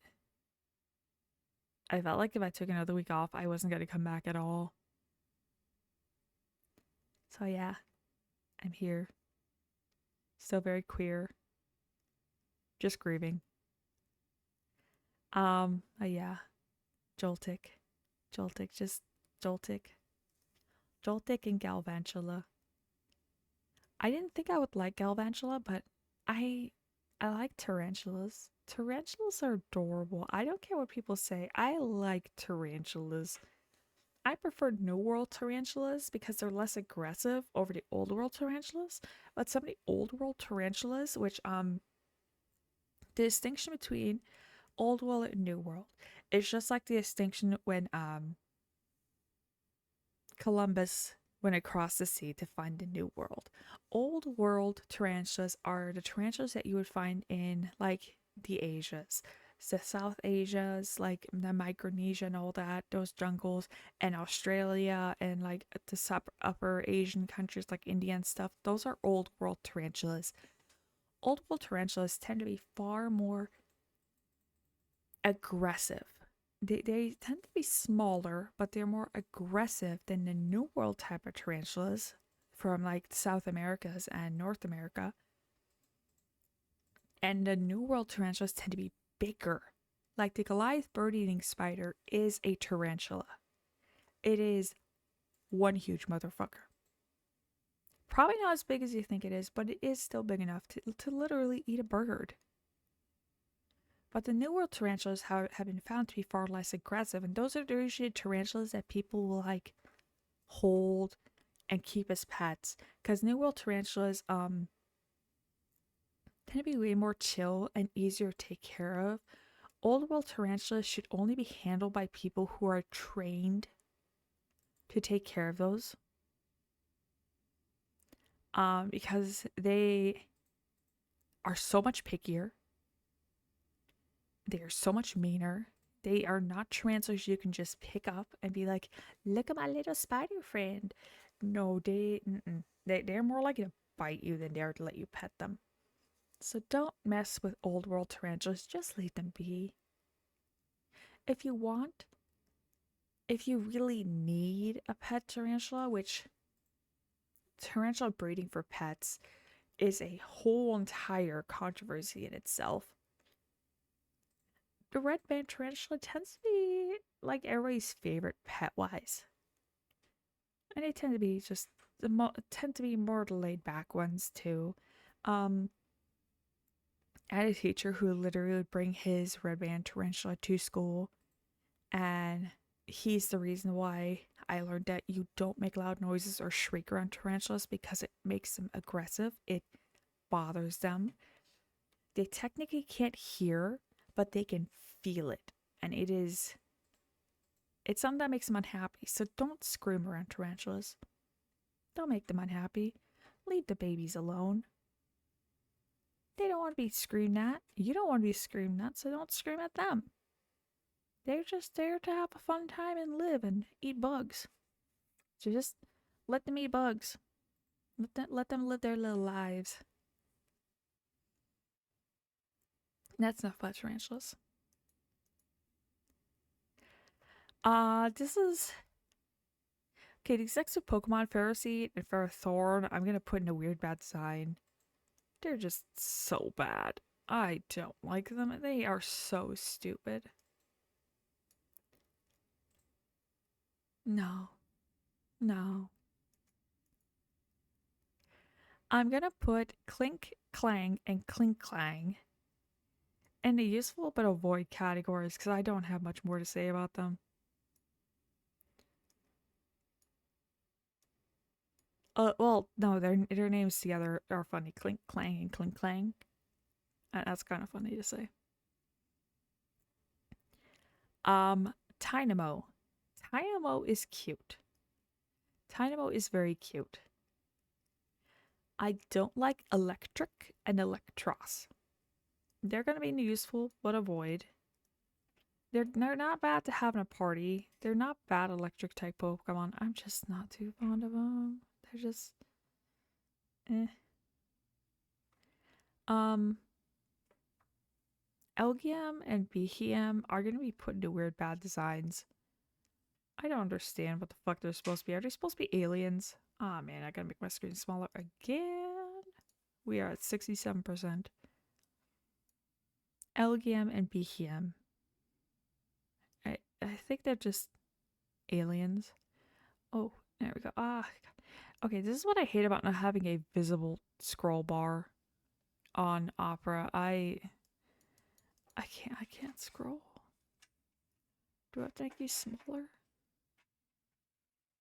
I felt like if I took another week off, I wasn't going to come back at all. So yeah, I'm here. Still very queer. Just grieving. Yeah. Joltik, just Joltik and Galvantula. I didn't think I would like Galvantula, but I like tarantulas. Tarantulas are adorable. I don't care what people say. I like tarantulas. I prefer New World tarantulas because they're less aggressive over the Old World tarantulas. But some of the Old World tarantulas, which the distinction between Old World and New World is just like the distinction when Columbus went across the sea to find the New World. Old World tarantulas are the tarantulas that you would find in like the Asias. The South Asias, like the Micronesia and all that, those jungles, and Australia and like the upper Asian countries like India and stuff, those are Old World tarantulas. Old World tarantulas tend to be far more aggressive. They tend to be smaller, but they're more aggressive than the New World type of tarantulas. from like South Americas and North America. And the New World tarantulas tend to be bigger. Like the Goliath bird-eating spider is a tarantula. It is one huge motherfucker. Probably not as big as you think it is, but it is still big enough to literally eat a bird. But the New World tarantulas have been found to be far less aggressive, and those are usually tarantulas that people will like hold and keep as pets. Because New World tarantulas tend to be way more chill and easier to take care of. Old World tarantulas should only be handled by people who are trained to take care of those. Because they are so much pickier. They are so much meaner. They are not tarantulas you can just pick up and be like, look at my little spider friend. No, they're more likely to bite you than they are to let you pet them. So don't mess with Old World tarantulas. Just leave them be. If you really need a pet tarantula, which tarantula breeding for pets is a whole entire controversy in itself. The red band tarantula tends to be like everybody's favorite pet-wise. And they tend to be just more laid back ones too. I had a teacher who literally would bring his red band tarantula to school, and he's the reason why I learned that you don't make loud noises or shriek around tarantulas because it makes them aggressive. It bothers them. They technically can't hear, but they can feel it. And it's something that makes them unhappy. So don't scream around tarantulas. Don't make them unhappy. Leave the babies alone. They don't want to be screamed at. You don't want to be screamed at, so don't scream at them. They're just there to have a fun time and live and eat bugs. So just let them eat bugs. Let them live their little lives. That's enough about tarantulas. This is... Okay, these next two Pokemon, Ferroseed and Ferrothorn, I'm gonna put in a weird bad design. They're just so bad. I don't like them. They are so stupid. No. No. I'm gonna put Clink Clang and Clink Clang in the useful but avoid categories because I don't have much more to say about them. Well, no, their names together are funny. Clink Clang and Clink Clang. That's kind of funny to say. Tynamo. Tynamo is cute. Tynamo is very cute. I don't like Electric and Electros. They're going to be useful, but avoid. They're not bad to have in a party. They're not bad electric type Pokemon. I'm just not too fond of them. They're just... eh. Elgium and Behem are going to be put into weird bad designs. I don't understand what the fuck they're supposed to be. Are they supposed to be aliens? Ah, man, I gotta make my screen smaller again. We are at 67%. Elgium and Behem. I think they're just aliens. Oh, there we go. Ah, okay, this is what I hate about not having a visible scroll bar on Opera. I can't scroll. Do I have to make these smaller?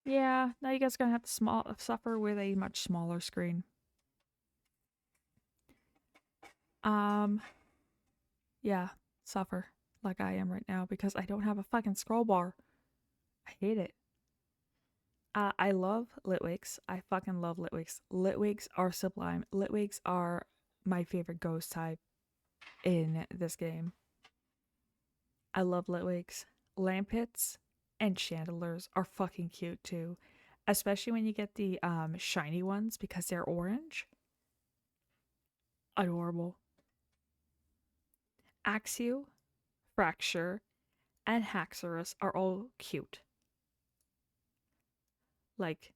Yeah, now you guys are gonna have to suffer with a much smaller screen. Yeah, suffer like I am right now because I don't have a fucking scroll bar. I hate it. I love Litwigs. I fucking love Litwigs. Litwigs are sublime. Litwigs are my favorite ghost type in this game. I love Litwigs. Lampits and Chandelures are fucking cute too. Especially when you get the shiny ones because they're orange. Adorable. Axew, Fracture, and Haxorus are all cute. Like,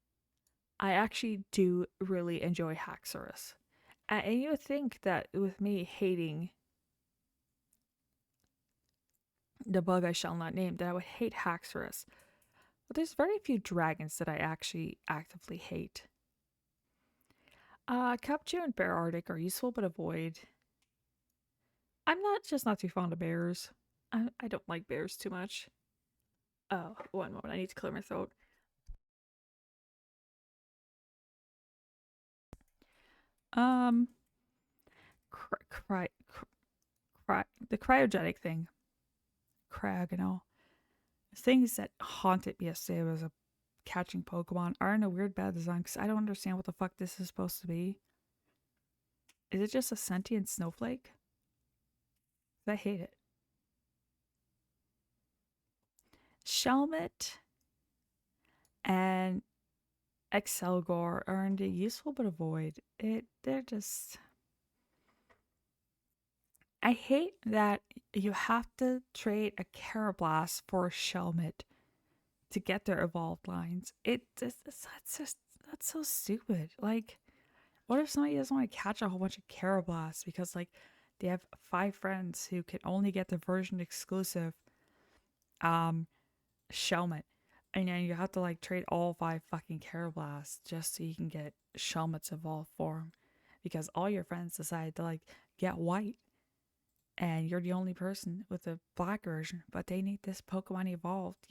I actually do really enjoy Haxorus. And you would think that with me hating the bug I shall not name, that I would hate Haxorus. But there's very few dragons that I actually actively hate. Cupchew and Bear Arctic are useful but avoid. I'm not too fond of bears. I don't like bears too much. Oh, one moment, I need to clear my throat. The cryogenic thing. Cryogonal. Things that haunted me yesterday was a catching Pokemon are in a weird bad design because I don't understand what the fuck this is supposed to be. Is it just a sentient snowflake? I hate it. Shelmet and Excelgor are indeed useful but avoid. They're just... I hate that you have to trade a Carablast for a Shelmet to get their evolved lines. That's so stupid. Like, what if somebody doesn't want to catch a whole bunch of Carablasts because, like, they have 5 friends who can only get the version exclusive Shelmet, and then you have to like trade all 5 fucking Carablasts just so you can get Shelmet's evolved form because all your friends decide to like get white, and you're the only person with the black version, but they need this Pokemon evolved.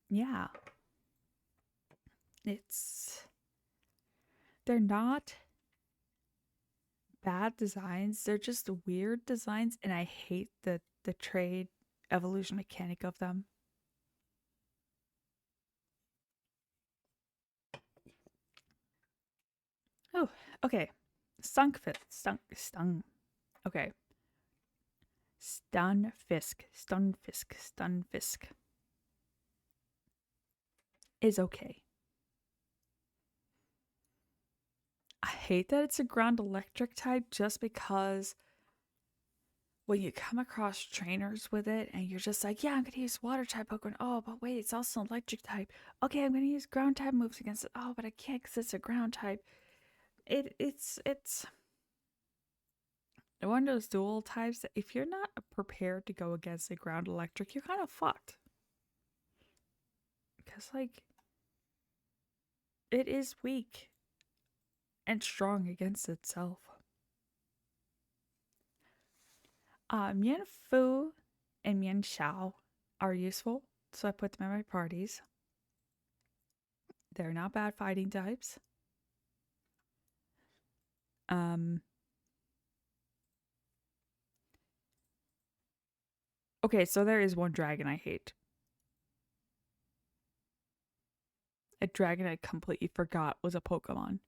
Yeah. They're not bad designs. They're just weird designs, and I hate the trade evolution mechanic of them. Oh, okay. Stung. Okay. Stunfisk is okay. I hate that it's a ground electric type just because when you come across trainers with it and you're just like, yeah, I'm going to use water type Pokemon. Oh, but wait, it's also electric type. Okay, I'm going to use ground type moves against it. Oh, but I can't because it's a ground type. It's one of those dual types that if you're not prepared to go against a ground electric, you're kind of fucked. Because, like, it is weak and strong against itself. Mienfoo and Mienshao are useful, so I put them in my parties. They're not bad fighting types. Okay, so there is one dragon I hate. A dragon I completely forgot was a Pokemon.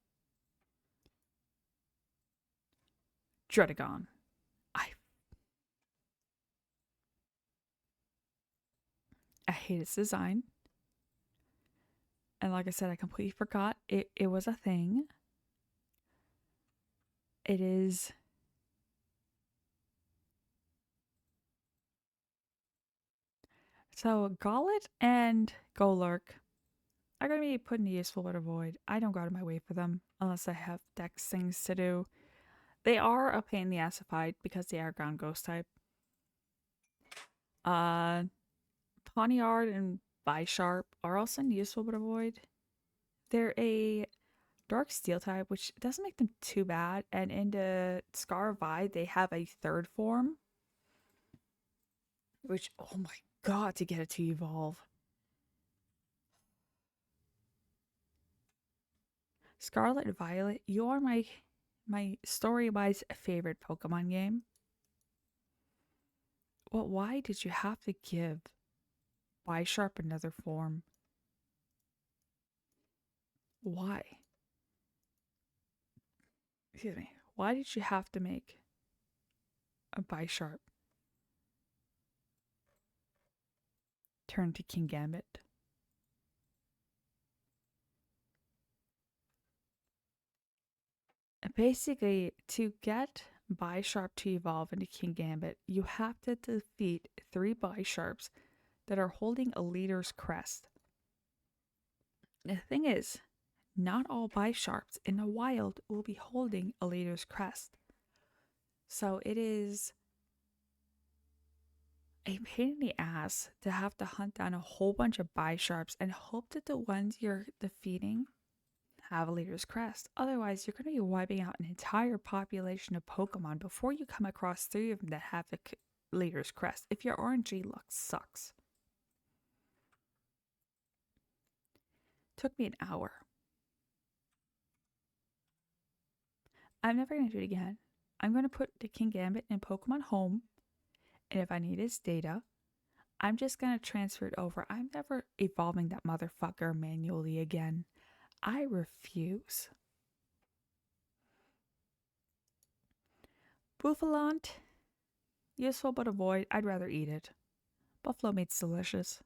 Dredagon. I hate its design. And like I said, I completely forgot it was a thing. It is... So, Golett and Golurk are going to be put in the useful but avoid. I don't go out of my way for them unless I have dex things to do. They are a pain in the ass to fight because they are ground ghost type. Pawniard and Bisharp are also in the useful but avoid. They're a dark steel type, which doesn't make them too bad. And in the Scarvi, they have a third form. Which, oh my god, to get it to evolve. Scarlet and Violet, you are my story-wise favorite Pokemon game. Well, why did you have to give Bisharp another form? Why? Excuse me. Why did you have to make a Bisharp turn to King Gambit? Basically, to get Bisharp to evolve into King Gambit, you have to defeat 3 Bisharps that are holding a leader's crest. The thing is, not all Bisharps in the wild will be holding a leader's crest. So it is a pain in the ass to have to hunt down a whole bunch of Bisharps and hope that the ones you're defeating have a leader's crest. Otherwise, you're going to be wiping out an entire population of Pokemon before you come across 3 of them that have the leader's crest. If your RNG luck sucks. Took me an hour. I'm never going to do it again. I'm going to put the King Gambit in Pokemon Home. And if I need his data, I'm just going to transfer it over. I'm never evolving that motherfucker manually again. I refuse. Buffalant. Useful but avoid. I'd rather eat it. Buffalo meat's delicious.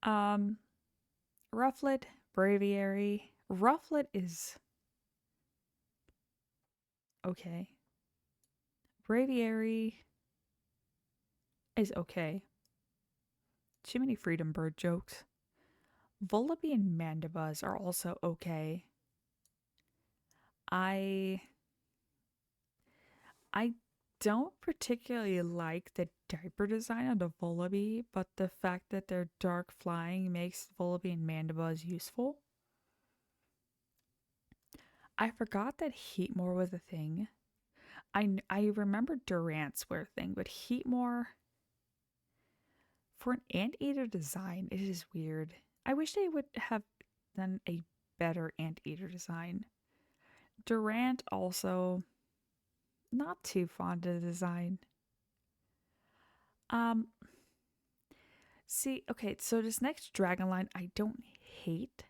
Rufflet. Braviary. Rufflet is okay. Braviary is okay. Too many Freedom Bird jokes. Vullaby and Mandibuzz are also okay. I don't particularly like the diaper design of the Vullaby, but the fact that they're dark flying makes Vullaby and Mandibuzz useful. I forgot that Heatmore was a thing. I remember Durants were a thing, but Heatmore, for an anteater design, it is weird. I wish they would have done a better anteater design. Durant also, not too fond of the design. See, okay, so this next Dragon line I don't hate.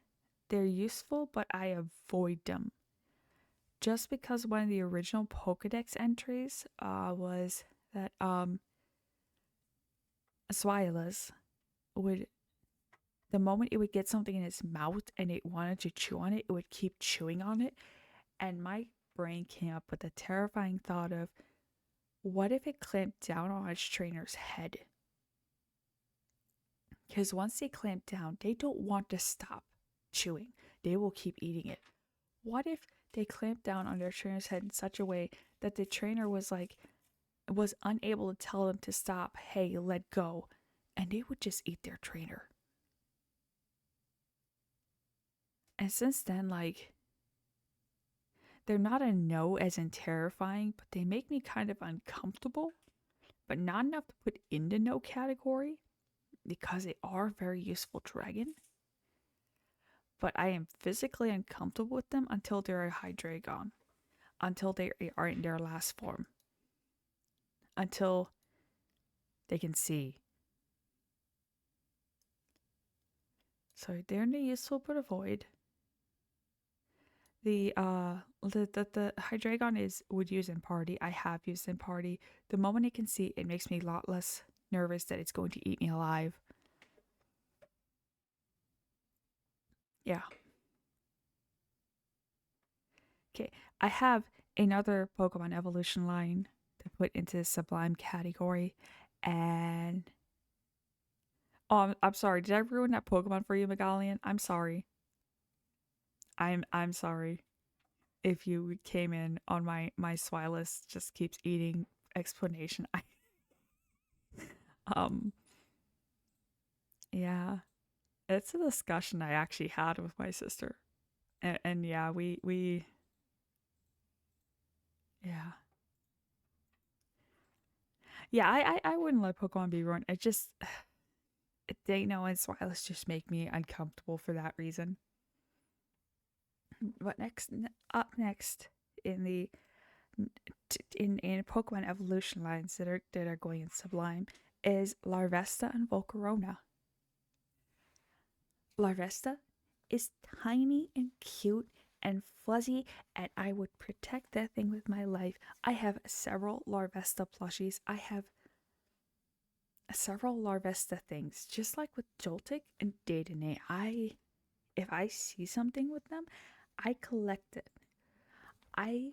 They're useful, but I avoid them. Just because one of the original Pokedex entries was that Swilas would, the moment it would get something in its mouth and it wanted to chew on it, it would keep chewing on it. And my brain came up with the terrifying thought of, what if it clamped down on its trainer's head? Because once they clamp down, they don't want to stop chewing. They will keep eating it. What if they clamped down on their trainer's head in such a way that the trainer was unable to tell them to stop, hey, let go, and they would just eat their trainer? And since then, they're not a no as in terrifying, but they make me kind of uncomfortable, but not enough to put in the no category, because they are very useful dragon. But I am physically uncomfortable with them until they're a Hydreigon. Until they are in their last form. Until they can see. So they're in the useful but avoid. The Hydreigon would use in party. I have used in party. The moment it can see, it makes me a lot less nervous that it's going to eat me alive. Yeah. Okay, I have another Pokemon evolution line to put into the Sublime category, and I'm sorry. Did I ruin that Pokemon for you, Megalian? I'm sorry. I'm sorry if you came in on my Swilas just keeps eating explanation. Yeah, it's a discussion I actually had with my sister, and yeah, we yeah, I wouldn't let Pokemon be ruined. It just Dano and Swilas just make me uncomfortable for that reason. But up next in the in Pokemon evolution lines that are going in Sublime is Larvesta and Volcarona. Larvesta is tiny and cute and fuzzy, and I would protect that thing with my life. I have several Larvesta plushies. I have several Larvesta things, just like with Joltik and Dedenne. If I see something with them, I collect it. I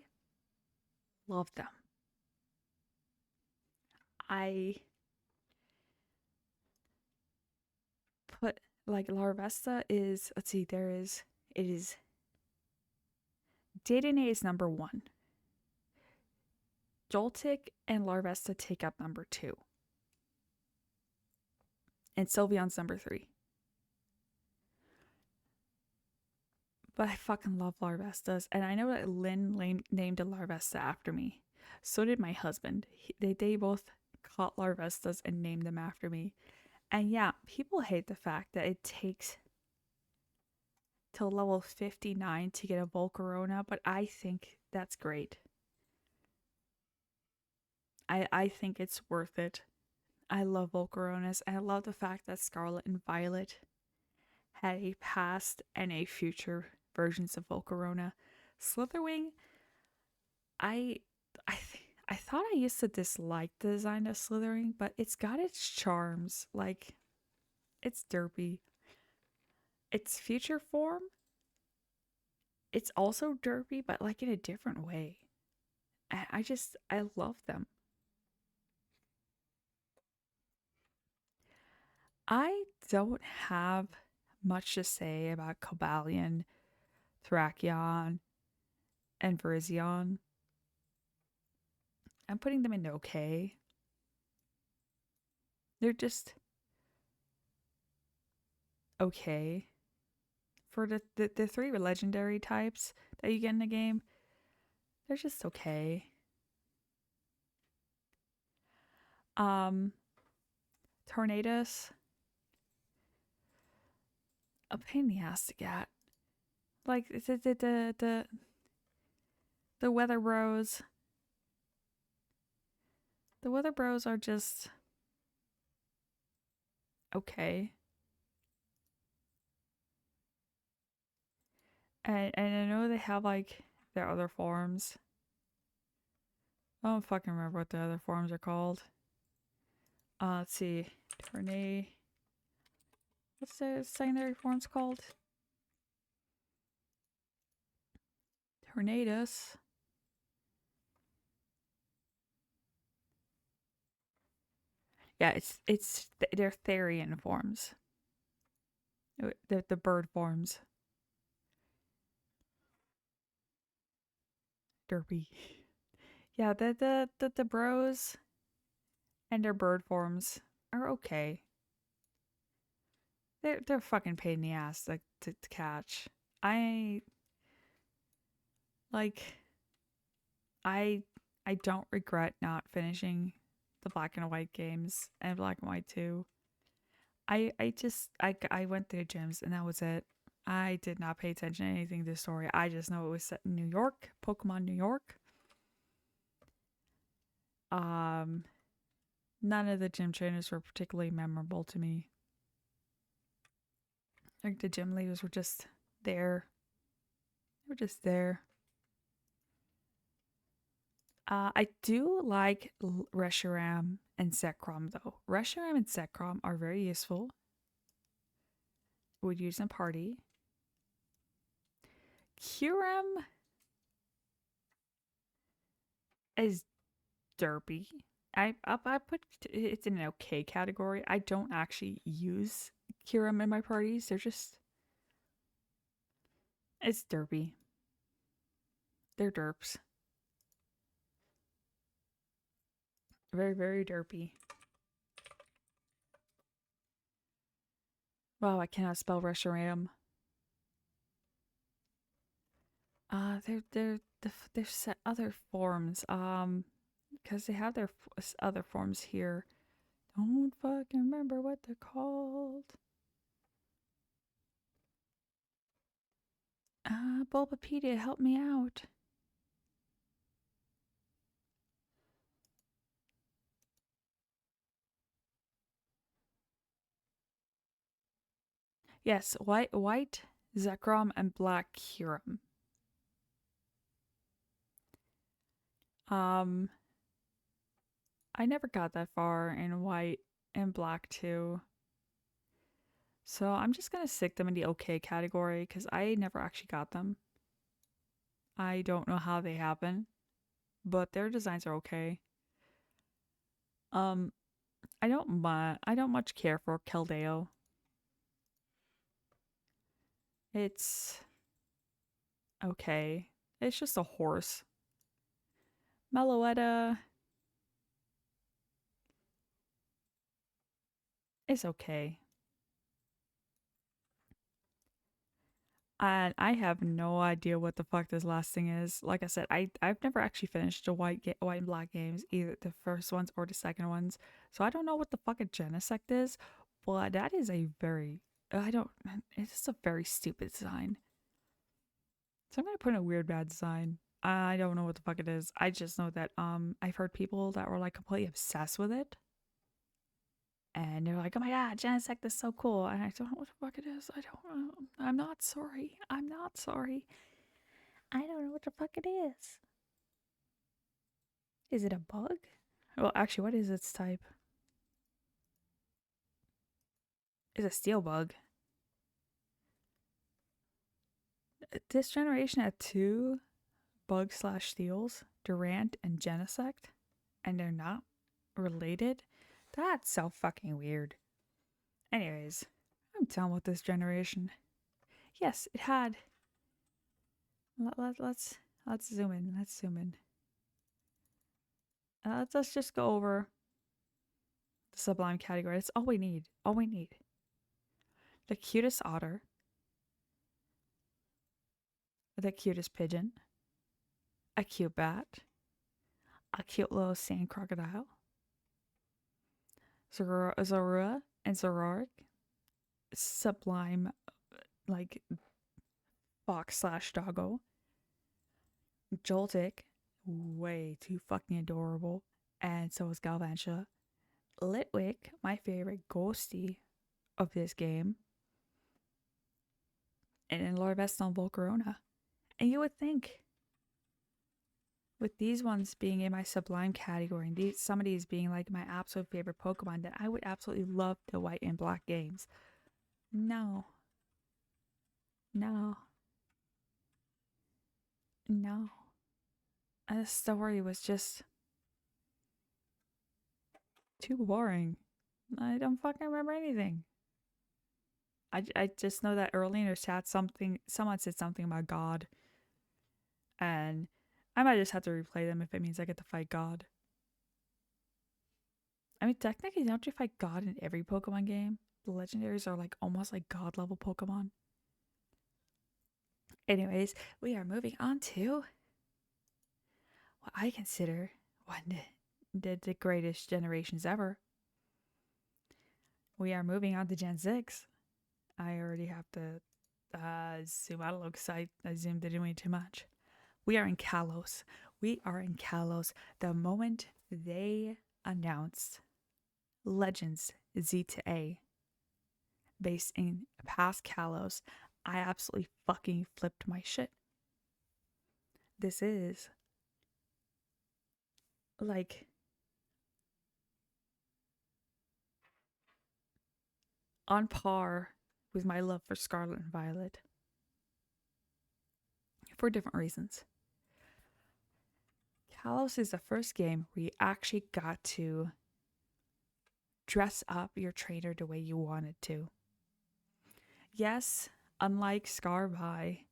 love them. I put like Larvesta is, let's see, it is, Dedenne is number 1. Joltik and Larvesta take up number 2. And Sylveon's number 3. But I fucking love Larvestas. And I know that Lynn named a Larvesta after me. So did my husband. They both caught Larvestas and named them after me. And yeah, people hate the fact that it takes till level 59 to get a Volcarona, but I think that's great. I think it's worth it. I love Volcaronas, and I love the fact that Scarlet and Violet had a past and a future versions of Volcarona. Slitherwing, I thought I used to dislike the design of Slithering, but it's got its charms. Like, it's derpy. Its future form, it's also derpy, but like in a different way. I love them. I don't have much to say about Cobalion, Thrakion, and Virizion. I'm putting them in okay. They're just okay. For the 3 legendary types that you get in the game, they're just okay. Tornadus, a pain in the ass to get. Like the weather bros. The weather bros are just okay. And I know they have like their other forms. I don't fucking remember what the other forms are called. Let's see. Tornado. What's the secondary forms called? Tornadus. Yeah, they're Therian forms. The bird forms. Derpy. Yeah, the bros and their bird forms are okay. They're fucking pain in the ass like to catch. I don't regret not finishing the Black and White games and Black and White 2. I went through gyms and that was it. I did not pay attention to anything to the story. I just know it was set in New York, Pokemon New York. None of the gym trainers were particularly memorable to me. Like the gym leaders were just there. They were just there. I do like Reshiram and Zekrom though. Reshiram and Zekrom are very useful. Would use in party. Kyurem is derpy. I put it's in an okay category. I don't actually use Kyurem in my parties. They're just, it's derpy. They're derps. Very, very derpy. Wow, I cannot spell Reshiram. They're set other forms. Because they have their other forms here. Don't fucking remember what they're called. Bulbapedia, help me out. Yes, white Zekrom and black Kyurem. I never got that far in white and black too. So I'm just gonna stick them in the okay category because I never actually got them. I don't know how they happen, but their designs are okay. I don't much care for Keldeo. It's okay. It's just a horse. Meloetta is okay. And I have no idea what the fuck this last thing is. Like I said, I've never actually finished the white and black games, either the first ones or the second ones. So I don't know what the fuck a Genesect is, but that is a very it's just a very stupid design. So I'm gonna put in a weird bad design. I don't know what the fuck it is. I just know that I've heard people that were like completely obsessed with it. And they're like, oh my god, Genesect is so cool. And I don't know what the fuck it is. I don't know. I'm not sorry. I'm not sorry. I don't know what the fuck it is. Is it a bug? Well, actually, what is its type? It's a steel bug. This generation had 2 bug/steals, Durant and Genesect, and they're not related. That's so fucking weird. Anyways, I'm done with this generation. Yes, it had. Let's zoom in. Let's zoom in. Let's just go over the sublime category. That's all we need. All we need. The cutest otter. The cutest pigeon. A cute bat. A cute little sand crocodile. Zorua and Zoroark. Sublime, like, fox/doggo. Joltik. Way too fucking adorable. And so is Galvantula. Litwick, my favorite ghosty of this game. And then Larvesta and Volcarona. And you would think, with these ones being in my sublime category, and some of these being like my absolute favorite Pokemon, that I would absolutely love the white and black games. No. No. No. And the story was just too boring. I don't fucking remember anything. I just know that early in their chat someone said something about God. And I might just have to replay them if it means I get to fight God. I mean, technically, don't you fight God in every Pokemon game? The legendaries are like almost like God level Pokemon. Anyways, we are moving on to what I consider one of the greatest generations ever. We are moving on to Gen 6. I already have to zoom out a little because I zoomed in way too much. We are in Kalos. We are in Kalos. The moment they announced Legends Z to A based in past Kalos, I absolutely fucking flipped my shit. This is like on par with my love for Scarlet and Violet for different reasons. Kalos is the first game where you actually got to dress up your trainer the way you wanted to. Yes, unlike Scarby,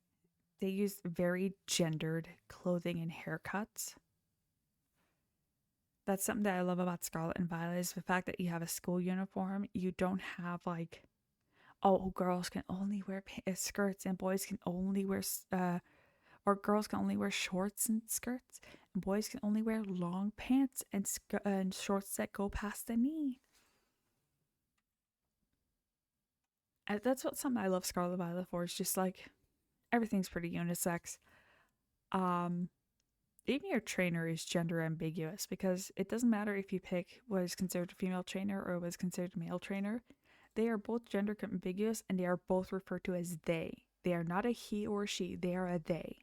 they used very gendered clothing and haircuts. That's something that I love about Scarlet and Violet is the fact that you have a school uniform. You don't have like, oh, girls can only wear skirts and boys can only wear, or girls can only wear shorts and skirts, and boys can only wear long pants and shorts that go past the knee. And that's something I love Scarlet and Violet for. It's just like everything's pretty unisex. Even your trainer is gender ambiguous because it doesn't matter if you pick what is considered a female trainer or what is considered a male trainer. They are both gender ambiguous and they are both referred to as they. They are not a he or a she, they are a they.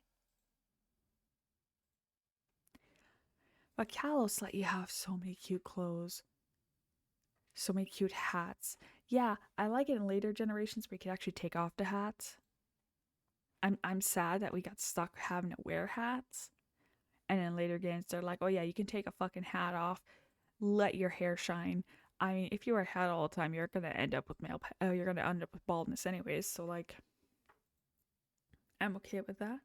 But Kalos let you have so many cute clothes, so many cute hats. Yeah, I like it in later generations where you can actually take off the hats. I'm sad that we got stuck having to wear hats. And in later games, they're like, oh yeah, you can take a fucking hat off, let your hair shine. I mean, if you wear a hat all the time, you're gonna end up with you're gonna end up with baldness anyways. So like, I'm okay with that.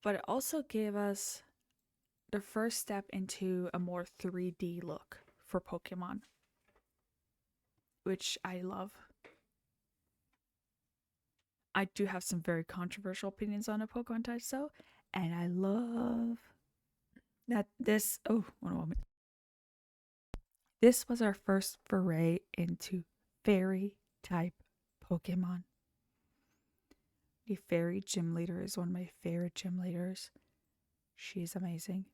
But it also gave us the first step into a more 3D look for Pokemon, which I love. I do have some very controversial opinions on the Pokemon types though, and I love that this, oh, 1 moment. This was our first foray into fairy type Pokemon. The fairy gym leader is one of my favorite gym leaders. She's amazing.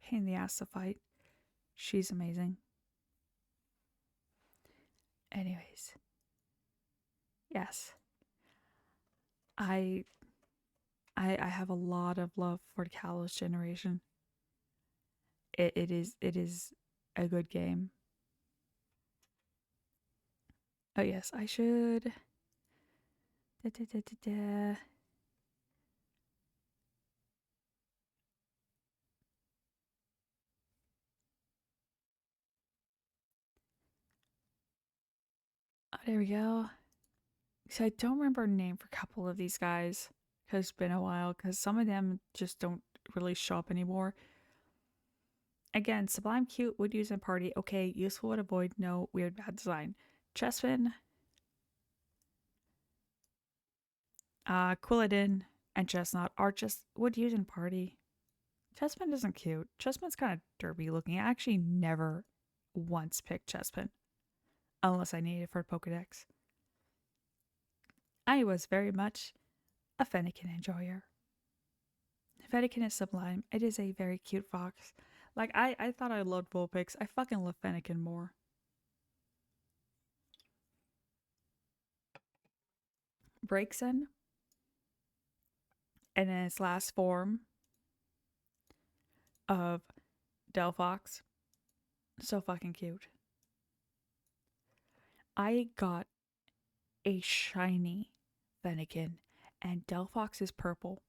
Pain in the ass to fight. She's amazing. Anyways. Yes. I have a lot of love for the Kalos generation. It is a good game. Oh yes, I should. Oh, there we go. So I don't remember a name for a couple of these guys because it's been a while. Because some of them just don't really show up anymore. Again, Sublime cute, would use in party. Okay, useful would avoid, no, weird bad design. Chespin, Quilladin, and Chestnut are just would use in party. Chespin isn't cute. Chespin's kind of derpy looking. I actually never once picked Chespin. Unless I needed it for Pokedex. I was very much a Fennekin enjoyer. Fennekin is sublime. It is a very cute fox. Like, I thought I loved Vulpix. I fucking love Fennekin more. Braixen. And in its last form of Delphox. So fucking cute. I got a shiny Fennekin, and Delphox is purple.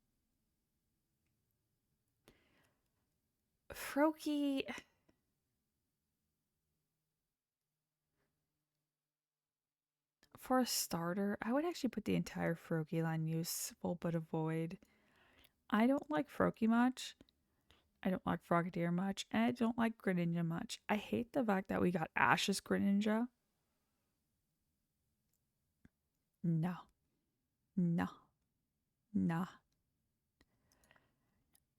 Froakie. For a starter, I would actually put the entire Froakie line useful but avoid. I don't like Froakie much. I don't like Frogadier much, and I don't like Greninja much. I hate the fact that we got Ash's Greninja. No. No. Nah.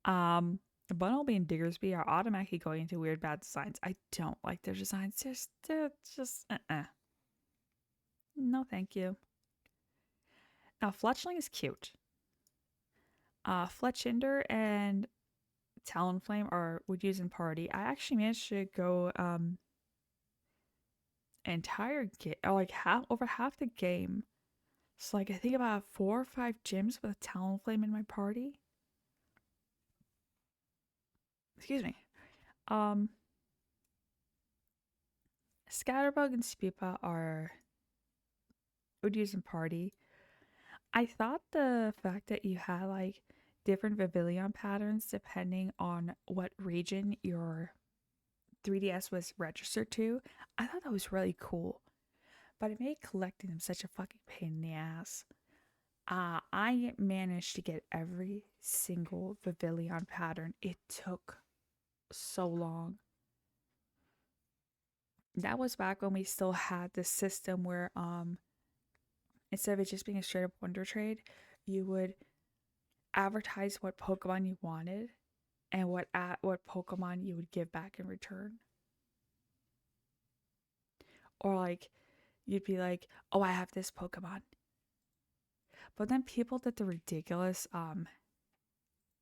Bunnelby and Diggersby are automatically going into weird bad designs. I don't like their designs. They're just No, thank you. Now, Fletchling is cute. Fletchinder and Talonflame would use in party. I actually managed to go entire game, or like over half the game. So like I think about 4 or 5 gyms with a Talonflame in my party. Excuse me. Scatterbug and Spupa would use in party. I thought the fact that you had like different Vivillon patterns depending on what region your 3DS was registered to, I thought that was really cool. But it made collecting them such a fucking pain in the ass. I managed to get every single Vivillon pattern. It took so long. That was back when we still had the system where instead of it just being a straight up wonder trade, you would advertise what Pokemon you wanted and what Pokemon you would give back in return. Or like you'd be like, "Oh, I have this Pokemon." But then people did the ridiculous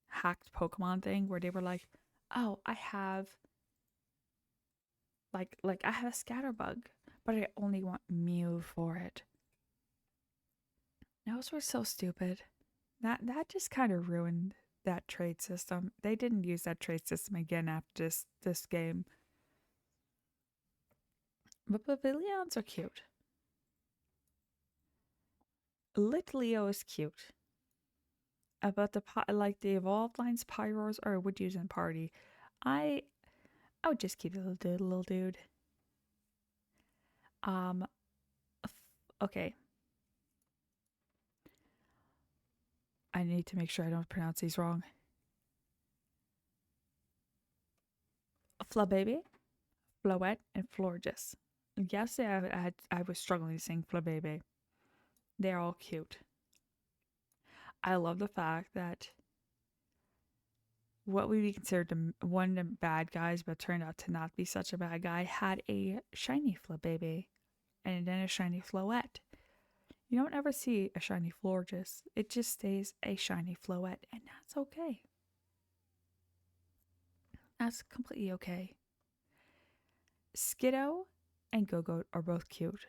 hacked Pokemon thing where they were like, "Oh, I have like I have a Scatterbug, but I only want Mew for it." Those were so stupid. That just kind of ruined that trade system. They didn't use that trade system again after this game. But Pavilions are cute. Litleo is cute. About the evolved lines, Pyros or would use in party. I would just keep the little dude. Okay. I need to make sure I don't pronounce these wrong. Flababy, Floette, and Florges. Yesterday I was struggling to sing Flababy. They're all cute. I love the fact that what we considered one of the bad guys, but turned out to not be such a bad guy, had a shiny Flababy and then a shiny Floette. You don't ever see a shiny Florges. It just stays a shiny Floette, and that's okay. That's completely okay. Skiddo and Go-Goat are both cute.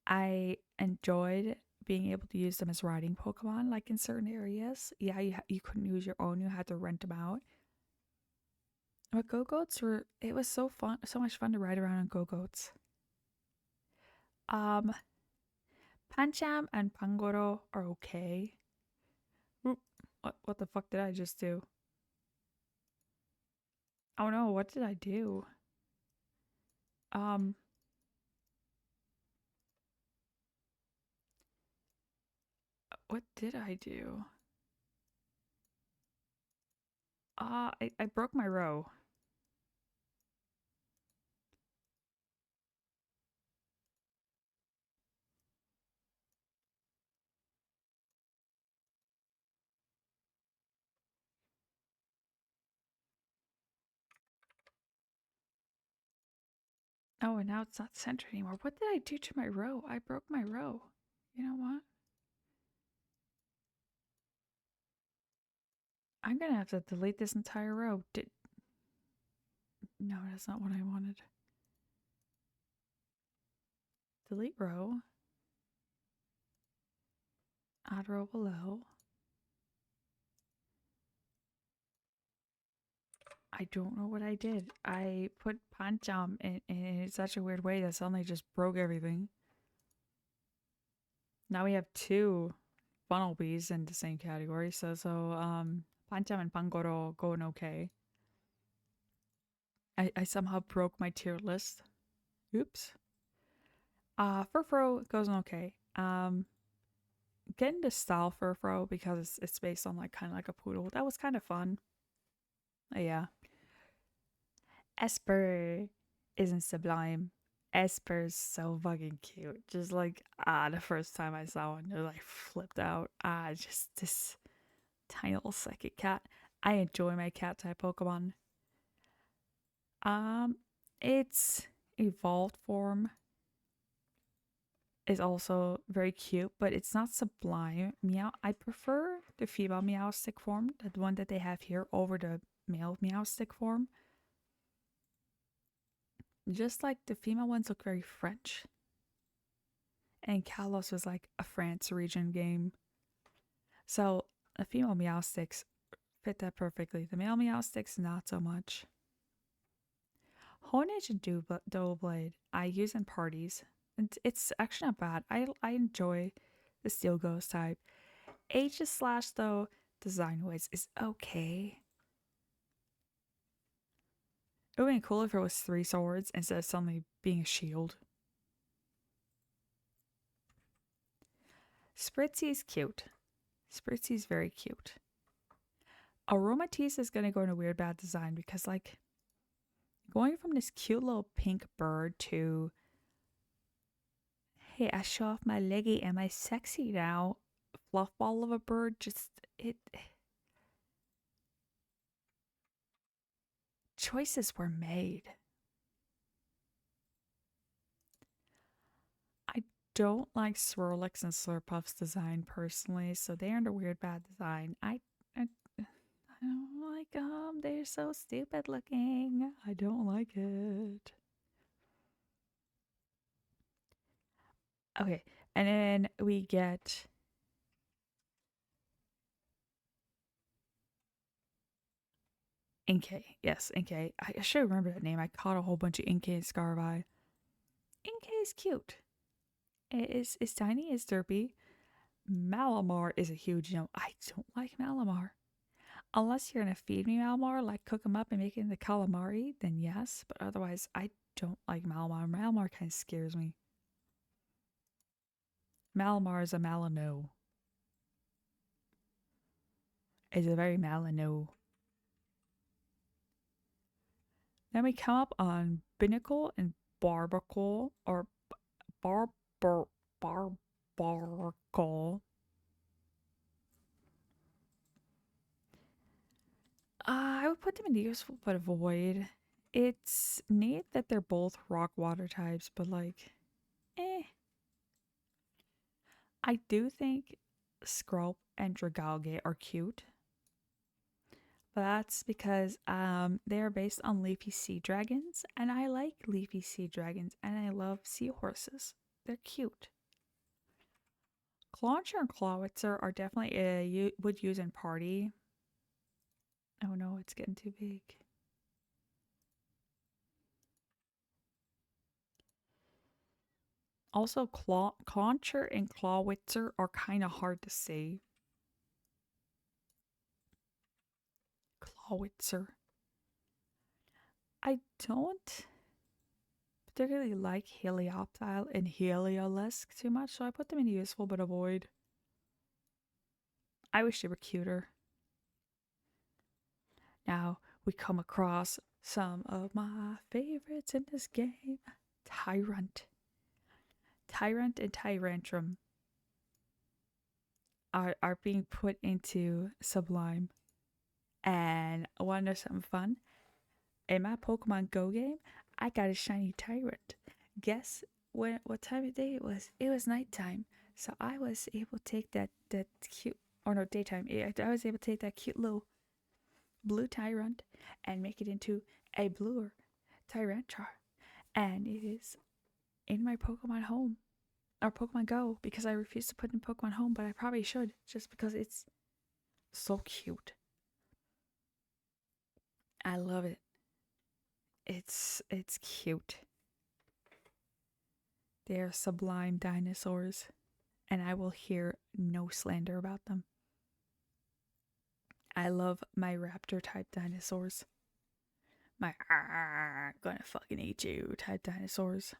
I enjoyed being able to use them as riding Pokemon, like in certain areas. Yeah, you couldn't use your own, you had to rent them out. But Go-Goats it was so much fun to ride around on Go-Goats. Pancham and Pangoro are okay. Oop, what the fuck did I just do? Oh no, what did I do? What did I do? I broke my row. Oh, and now it's not centered anymore. What did I do to my row? I broke my row. You know what? I'm gonna have to delete this entire row. No, that's not what I wanted. Delete row. Add row below. I don't know what I did. I put Pancham in such a weird way that suddenly just broke everything. Now we have two funnel bees in the same category. So Pancham and Pangoro going okay. I somehow broke my tier list. Oops. Furfro goes okay. Getting the style Furfro because it's based on like kind of like a poodle. That was kind of fun. Yeah. Esper isn't sublime. Esper's so fucking cute. Just like the first time I saw one, I like flipped out. Just this tiny little psychic cat. I enjoy my cat type Pokemon. Its evolved form is also very cute, but it's not sublime. Meow. I prefer the female Meowstic form, the one that they have here, over the male Meowstic form. Just like the female ones look very French. And Kalos was like a France region game. So the female Meowstics fit that perfectly. The male Meowstics, not so much. Honedge and Doublade I use in parties. And it's actually not bad. I enjoy the Steel Ghost type. Aegis Slash, though, design-wise, is okay. It would be cool if it was 3 swords instead of suddenly being a shield. Spritzy's cute. Spritzy's very cute. Aromatisse is going to go in a weird bad design because, like, going from this cute little pink bird to, hey, I show off my leggy and my sexy now, fluff ball of a bird, choices were made. I don't like Swirlix and Slurpuff's design personally, so they're in a weird bad design. I don't like them. They're so stupid looking. I don't like it. Okay, and then we get Inkay. Yes, Inkay. I should remember that name. I caught a whole bunch of Inkay and Scarvi. Inkay is cute. It's tiny, it's derpy. Malamar is a huge no. I don't like Malamar. Unless you're gonna feed me Malamar, like cook them up and make it into calamari, then yes. But otherwise, I don't like Malamar. Malamar kind of scares me. Malamar is a Malano. is a very Malinois. Then we come up on Binnacle and Barbacle, or Barbarcle. I would put them in the useful but avoid. It's neat that they're both rock water types, but like, eh. I do think Skrulp and Dragalge are cute. But that's because they are based on leafy sea dragons, and I like leafy sea dragons, and I love seahorses. They're cute. Clauncher and Clawitzer are definitely would use in party. Oh no, it's getting too big. Also, Clauncher and Clawitzer are kind of hard to say. Clawitzer. I don't particularly like Helioptile and Heliolisk too much, so I put them in useful but avoid. I wish they were cuter. Now we come across some of my favorites in this game. Tyrant. Tyrant and Tyrantrum are being put into Sublime. And I want to know something fun? In my Pokemon Go game, I got a shiny Tyrant. Guess what time of day it was? It was nighttime. So I was able to take that cute, or no, daytime. I was able to take that cute little blue Tyrant and make it into a bluer Tyrantrar. And it is in my Pokemon Home, or Pokemon Go, because I refuse to put in Pokemon Home, but I probably should, just because it's so cute. I love it. It's cute. They're sublime dinosaurs, and I will hear no slander about them. I love my raptor type dinosaurs. My gonna fucking eat you type dinosaurs.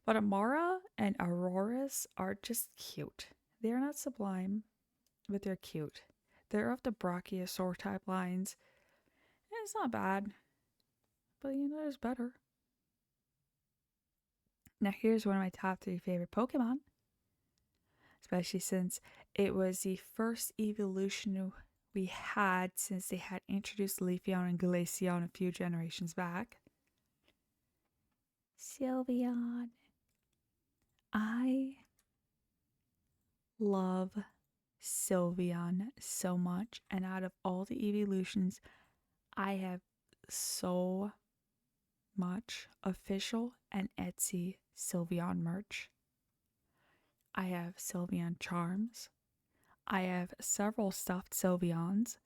But Amara and Auroras are just cute. They're not sublime, but they're cute. They're of the Brachiosaur type lines. And it's not bad, but you know, there's better. Now here's one of my top 3 favorite Pokemon. Especially since it was the first evolution we had since they had introduced Leafeon and Glaceon a few generations back. Sylveon. I love Sylveon so much, and out of all the evolutions, I have so much official and Etsy Sylveon merch. I have Sylveon charms. I have several stuffed Sylveons.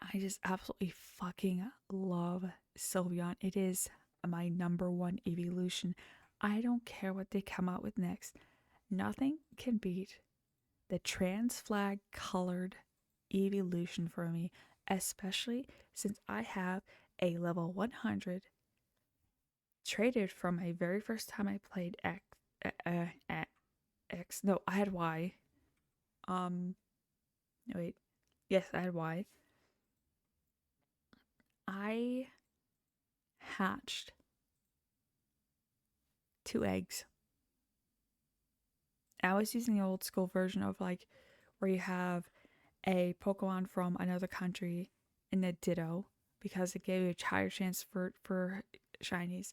I just absolutely fucking love Sylveon. It is my #1 evolution. I don't care what they come out with next. Nothing can beat the trans flag colored evolution for me, especially since I have a level 100 traded from my very first time I played X. No, I had Y. Wait. Yes, I had Y. I hatched 2 eggs. I was using the old school version of like where you have a Pokemon from another country in the Ditto, because it gave you a higher chance for shinies.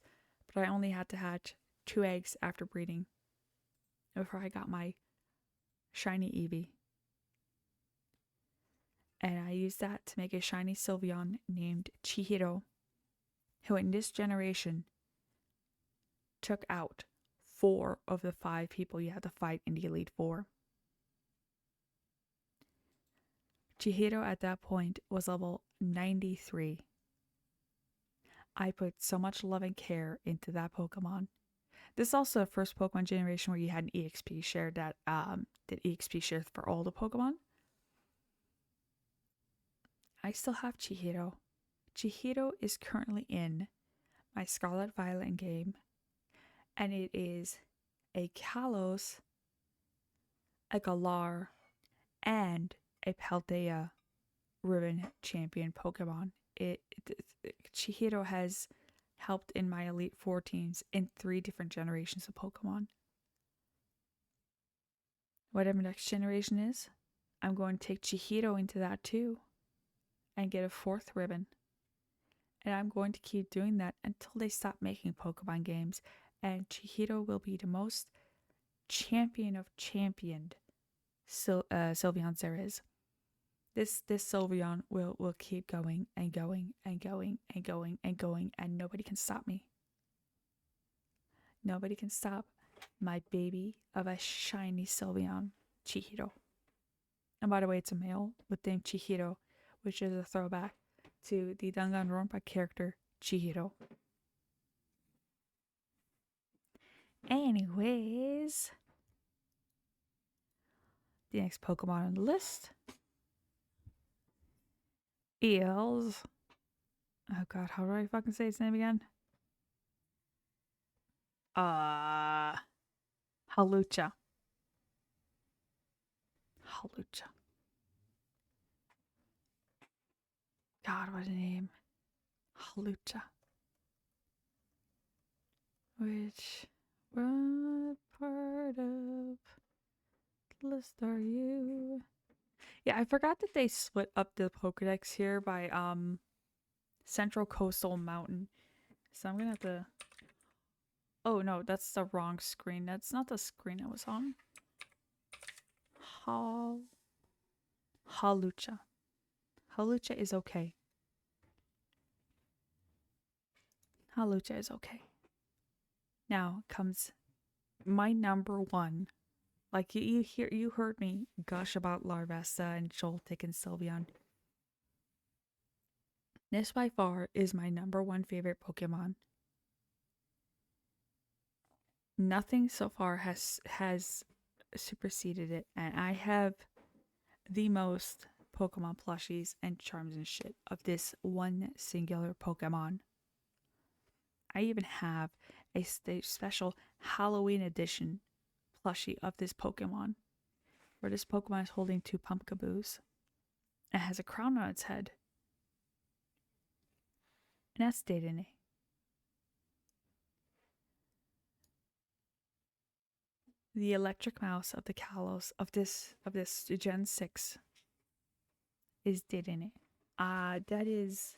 But I only had to hatch 2 eggs after breeding before I got my shiny Eevee. And I used that to make a shiny Sylveon named Chihiro, who in this generation took out 4 of the 5 people you had to fight in the Elite Four. Chihiro at that point was level 93. I put so much love and care into that Pokemon. This is also the first Pokemon generation where you had an EXP share that did EXP shares for all the Pokemon. I still have Chihiro. Chihiro is currently in my Scarlet Violet game, and it is a Kalos, a Galar, and a Paldea ribbon champion Pokemon. Chihiro has helped in my Elite Four teams in 3 different generations of Pokemon. Whatever next generation is, I'm going to take Chihiro into that too and get a 4th ribbon. And I'm going to keep doing that until they stop making Pokemon games. And Chihiro will be the most champion of championed Sylveons there is. This Sylveon will keep going and going and going and going and going, and nobody can stop me. Nobody can stop my baby of a shiny Sylveon, Chihiro. And by the way, it's a male with name Chihiro, which is a throwback to the Danganronpa character Chihiro. Anyways, the next Pokemon on the list is, oh god, how do I fucking say its name again? Halucha. God, what a name. Halucha. What part of the list are you? Yeah, I forgot that they split up the Pokedex here by Central Coastal Mountain. So I'm gonna have to... Oh no, that's the wrong screen. That's not the screen I was on. Halucha. Halucha is okay. Halucha is okay. Now comes my number one. Like you heard me gush about Larvesta and Joltik and Sylveon. This by far is my number one favorite Pokemon. Nothing so far has superseded it, and I have the most Pokemon plushies and charms and shit of this one singular Pokemon. I even have a special Halloween edition plushie of this Pokemon, where this Pokemon is holding 2 Pumpkaboos. It has a crown on its head. And that's Dedenne. The electric mouse of the Kalos of this Gen 6 is Dedenne. That is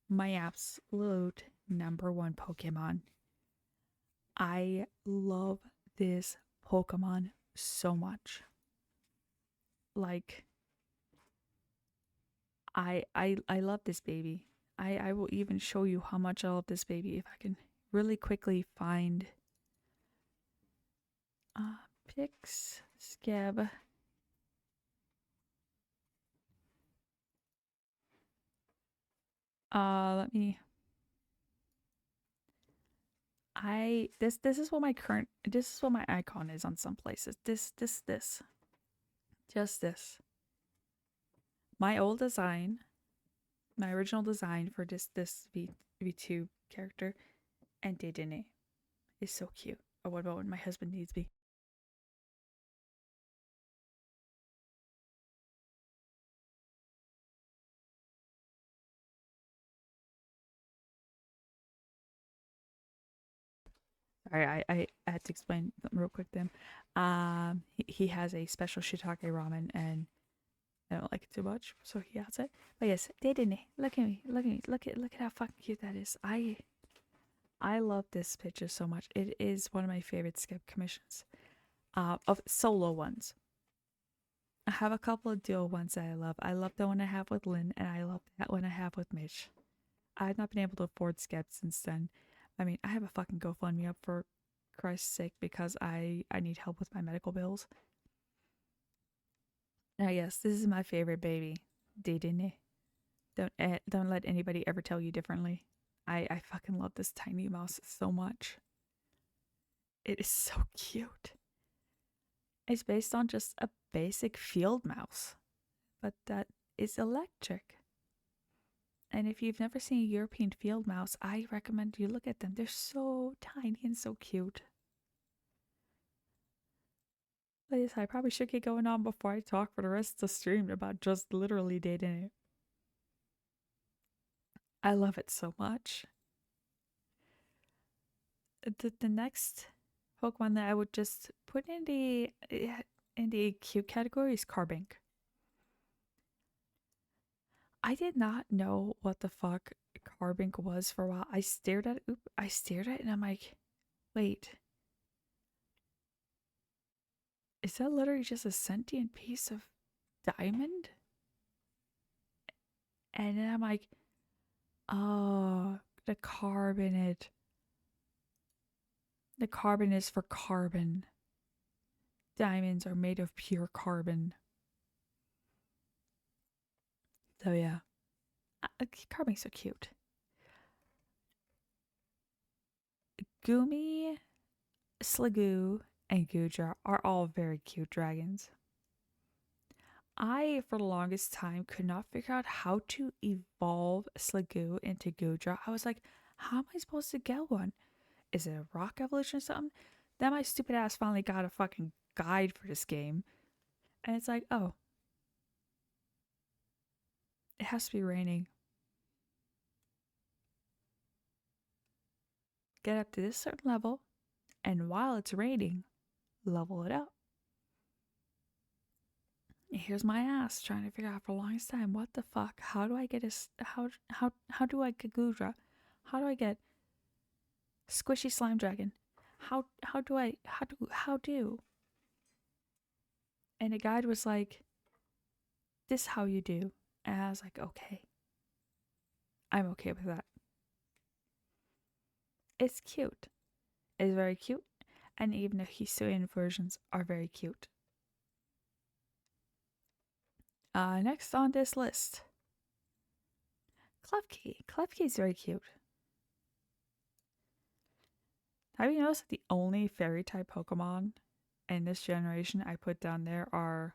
my absolute number one Pokemon. I love this Pokemon so much. Like, I love this baby. I will even show you how much I love this baby if I can really quickly find Pix Scab. Let me. This is what my icon is on some places. Just this. My old design, my original design for this V2 character, and Dedenne is so cute. Oh, what about when my husband needs me? Sorry, I had to explain something real quick to him. He has a special shiitake ramen, and I don't like it too much, so he has it. But yes, Dedenne, look at me, look at how fucking cute that is. I love this picture so much. It is one of my favorite skip commissions, of solo ones. I have a couple of duo ones that I love. I love the one I have with Lynn, and I love that one I have with Mitch. I've not been able to afford skip since then. I mean, I have a fucking GoFundMe up for Christ's sake because I need help with my medical bills. Now, yes, this is my favorite baby, Dedenne. Don't let anybody ever tell you differently. I fucking love this tiny mouse so much. It is so cute. It's based on just a basic field mouse, but that is electric. And if you've never seen a European field mouse, I recommend you look at them. They're so tiny and so cute. Please, I probably should get going on before I talk for the rest of the stream about just literally dating it. I love it so much. The next Pokemon that I would just put in the cute category is Carbink. I did not know what the fuck Carbink was for a while. I stared at it and I'm like, wait. Is that literally just a sentient piece of diamond? And then I'm like, oh, the carbonate. The carbon is for carbon. Diamonds are made of pure carbon. So yeah. Carbon's so cute. Gumi, Sliggoo, and Gudra are all very cute dragons. I, for the longest time, could not figure out how to evolve Sliggoo into Gudra. I was like, how am I supposed to get one? Is it a rock evolution or something? Then my stupid ass finally got a fucking guide for this game. And it's like, oh. It has to be raining. Get up to this certain level, and while it's raining, level it up. Here's my ass trying to figure out for the longest time, what the fuck? How do I get how do I get Gudra? How do I get Squishy Slime Dragon? How do? And the guide was like, this how you do. And I was like, okay. I'm okay with that. It's cute. It's very cute. And even the Hisuian versions are very cute. Next on this list, Klefki. Klefki is very cute. Have you noticed that the only fairy type Pokemon in this generation I put down there are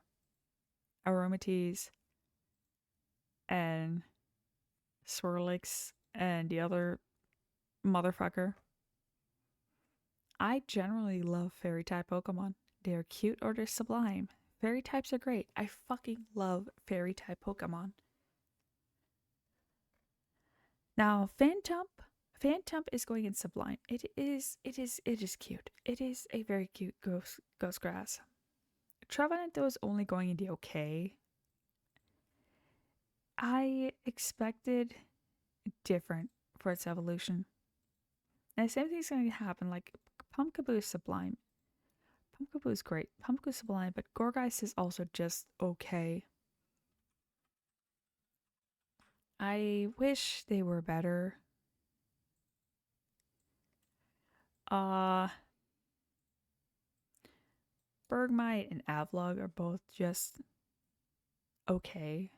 Aromatisse and Swirlix and the other motherfucker? I generally love fairy type Pokemon. They're cute or they're sublime. Fairy types are great. I fucking love fairy type Pokemon. Now, Phantump is going in sublime. It is cute. It is a very cute ghost grass. Trevenant though is only going in the okay. I expected different for its evolution. And the same thing's going to happen. Like Pumpkaboo is sublime. Pumpkaboo is great. Pumpkaboo is sublime, but Gorgeist is also just okay. I wish they were better. Bergmite and Avlog are both just okay.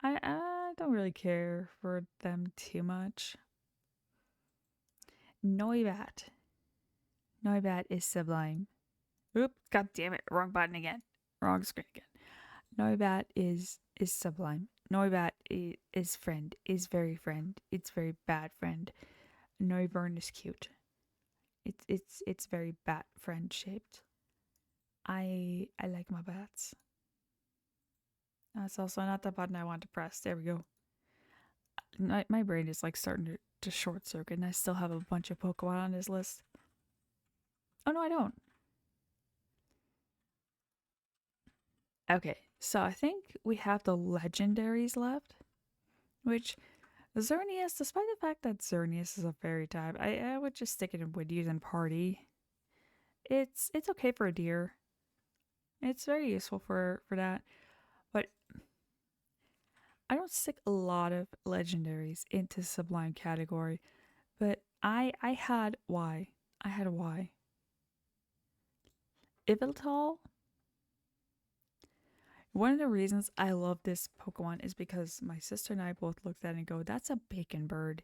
I don't really care for them too much. Noibat. Noibat is sublime. Oop, god damn it, wrong button again. Wrong screen again. Noibat is sublime. Noibat is friend, is very friend. It's very bad friend. Noivern is cute. It's very bat friend shaped. I like my bats. That's also not the button I want to press. There we go. My brain is like starting to short circuit, and I still have a bunch of Pokemon on this list. Oh no, I don't. Okay, so I think we have the legendaries left, which Xerneas, despite the fact that Xerneas is a fairy type, I would just stick it in Wooduse and Party. It's okay for a deer. It's very useful for that, but I don't stick a lot of legendaries into sublime category. But I had why. I had a why. Yveltal. One of the reasons I love this Pokemon is because my sister and I both looked at it and go, that's a bacon bird.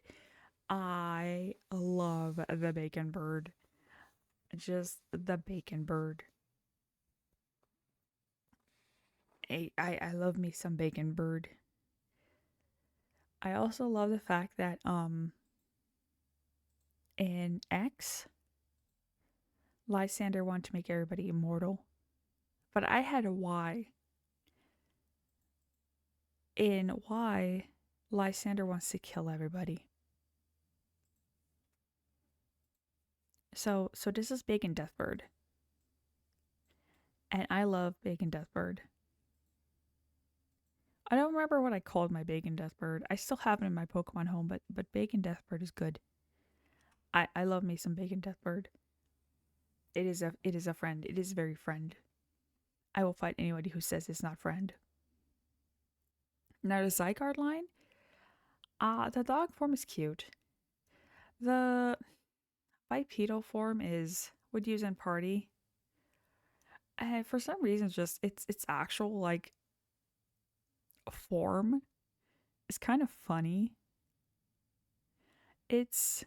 I love the bacon bird. Just the bacon bird. I love me some bacon bird. I also love the fact that in X, Lysander wanted to make everybody immortal. But I had a why. In why, Lysander wants to kill everybody. So this is Bacon Deathbird. And I love Bacon Deathbird. I don't remember what I called my Bacon Deathbird. I still have it in my Pokemon home, but Bacon Deathbird is good. I love me some Bacon Deathbird. It is a friend. It is very friend. I will fight anybody who says it's not friend. Now the Zygarde line, the dog form is cute. The bipedal form would use in party. And for some reason, just its actual like form is kind of funny. It's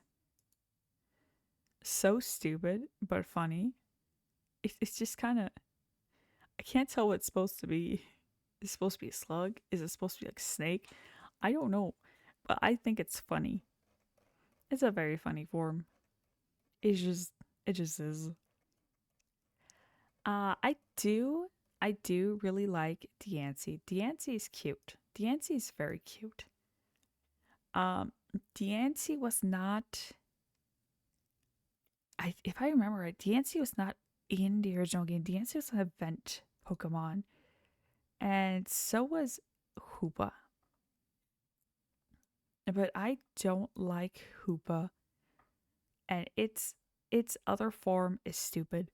so stupid but funny. It's just kind of, I can't tell what it's supposed to be. Is it supposed to be a slug? Is it supposed to be like a snake? I don't know, but I think it's funny. It's a very funny form. It just is. I do really like Diancie. Diancie is cute. Diancie is very cute. Diancie was not, if I remember right, Diancie was not in the original game. Diancie was an event Pokemon. And so was Hoopa. But I don't like Hoopa. And its other form is stupid.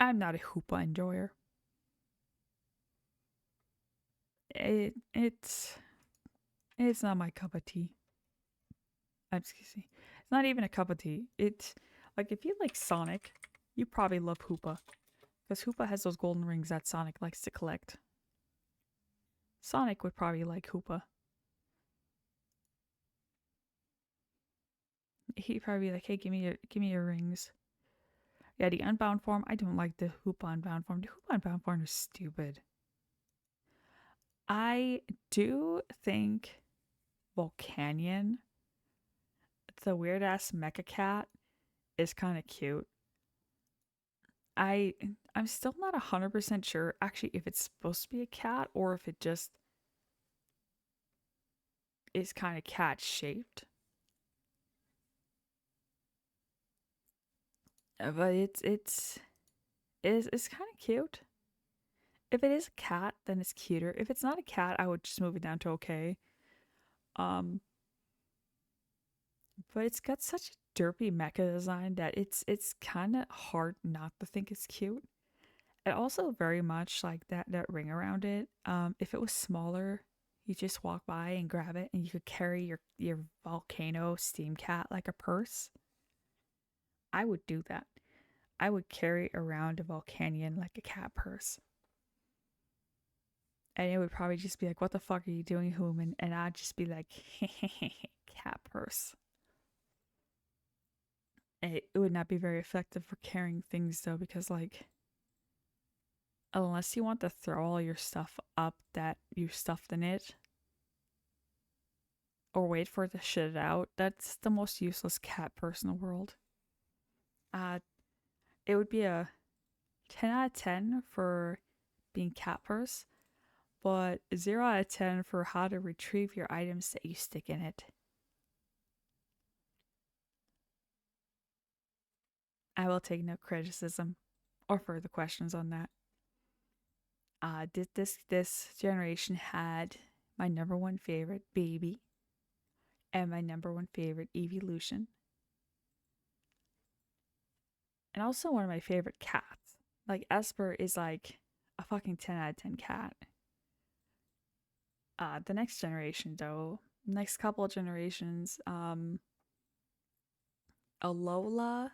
I'm not a Hoopa enjoyer. It's not my cup of tea. Excuse me. It's not even a cup of tea. It's like, if you like Sonic, you probably love Hoopa. Because Hoopa has those golden rings that Sonic likes to collect. Sonic would probably like Hoopa. He'd probably be like, hey, give me your rings. Yeah, the Unbound form, I don't like the Hoopa Unbound form. The Hoopa Unbound form is stupid. I do think Volcanion, the weird ass mecha cat, is kind of cute. I'm still not 100% sure actually if it's supposed to be a cat or if it just is kind of cat shaped. But it's kind of cute. If it is a cat, then it's cuter. If it's not a cat, I would just move it down to okay. But it's got such a derpy mecha design that it's kind of hard not to think it's cute. And also very much like that ring around it. If it was smaller, you just walk by and grab it, and you could carry your volcano steam cat like a purse. I would do that. I would carry around a Volcanion like a cat purse. And it would probably just be like, what the fuck are you doing, human? And I'd just be like, cat purse. It would not be very effective for carrying things though, because like, unless you want to throw all your stuff up that you stuffed in it, or wait for it to shit it out, that's the most useless cat purse in the world. It would be a 10 out of 10 for being cat purse, but 0 out of 10 for how to retrieve your items that you stick in it. I will take no criticism or further questions on that. This generation had my number one favorite, Baby, and my number one favorite, Evolution. And also one of my favorite cats. Like, Esper is like a fucking 10 out of 10 cat. The next generation though, next couple of generations, Alola,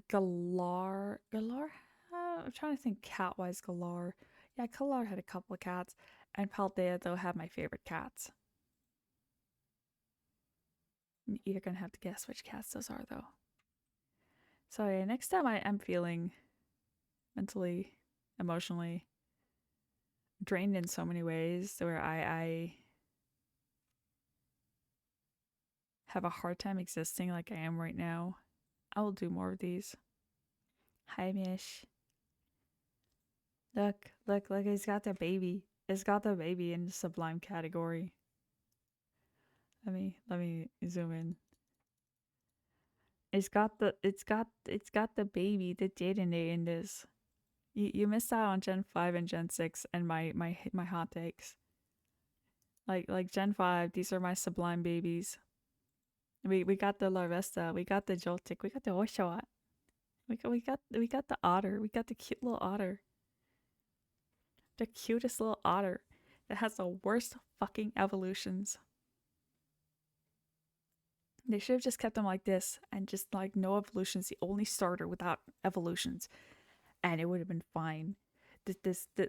Galar, I'm trying to think cat-wise. Galar, yeah, Galar had a couple of cats, and Paldea though had my favorite cats. You're gonna have to guess which cats those are though. So yeah, next time I'm feeling mentally, emotionally drained in so many ways where I have a hard time existing like I am right now, I will do more of these. Hi, Mish. Look, look, look, it's got the baby. It's got the baby in the sublime category. Let me zoom in. It's got the baby, the Jaden in this. You missed out on Gen 5 and Gen 6 and my hot takes. Like Gen 5, these are my sublime babies. We got the Larvesta, we got the Joltik, we got the Oshawott. We got the otter. We got the cute little otter. The cutest little otter that has the worst fucking evolutions. They should have just kept them like this and just like no evolutions, the only starter without evolutions. And it would have been fine.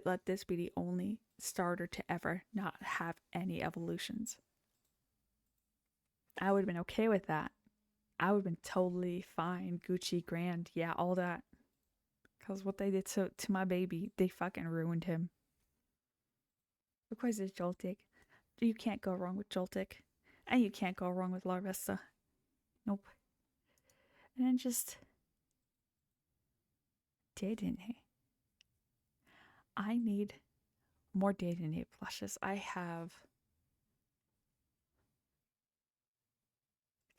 Let this be the only starter to ever not have any evolutions. I would have been okay with that. I would have been totally fine. Gucci, grand, yeah, all that. Because what they did to my baby, they fucking ruined him. Of course, it's Joltik. You can't go wrong with Joltik. And you can't go wrong with Larvesta. Nope. And then just... Dedenne. I need more Dedenne plushes. I have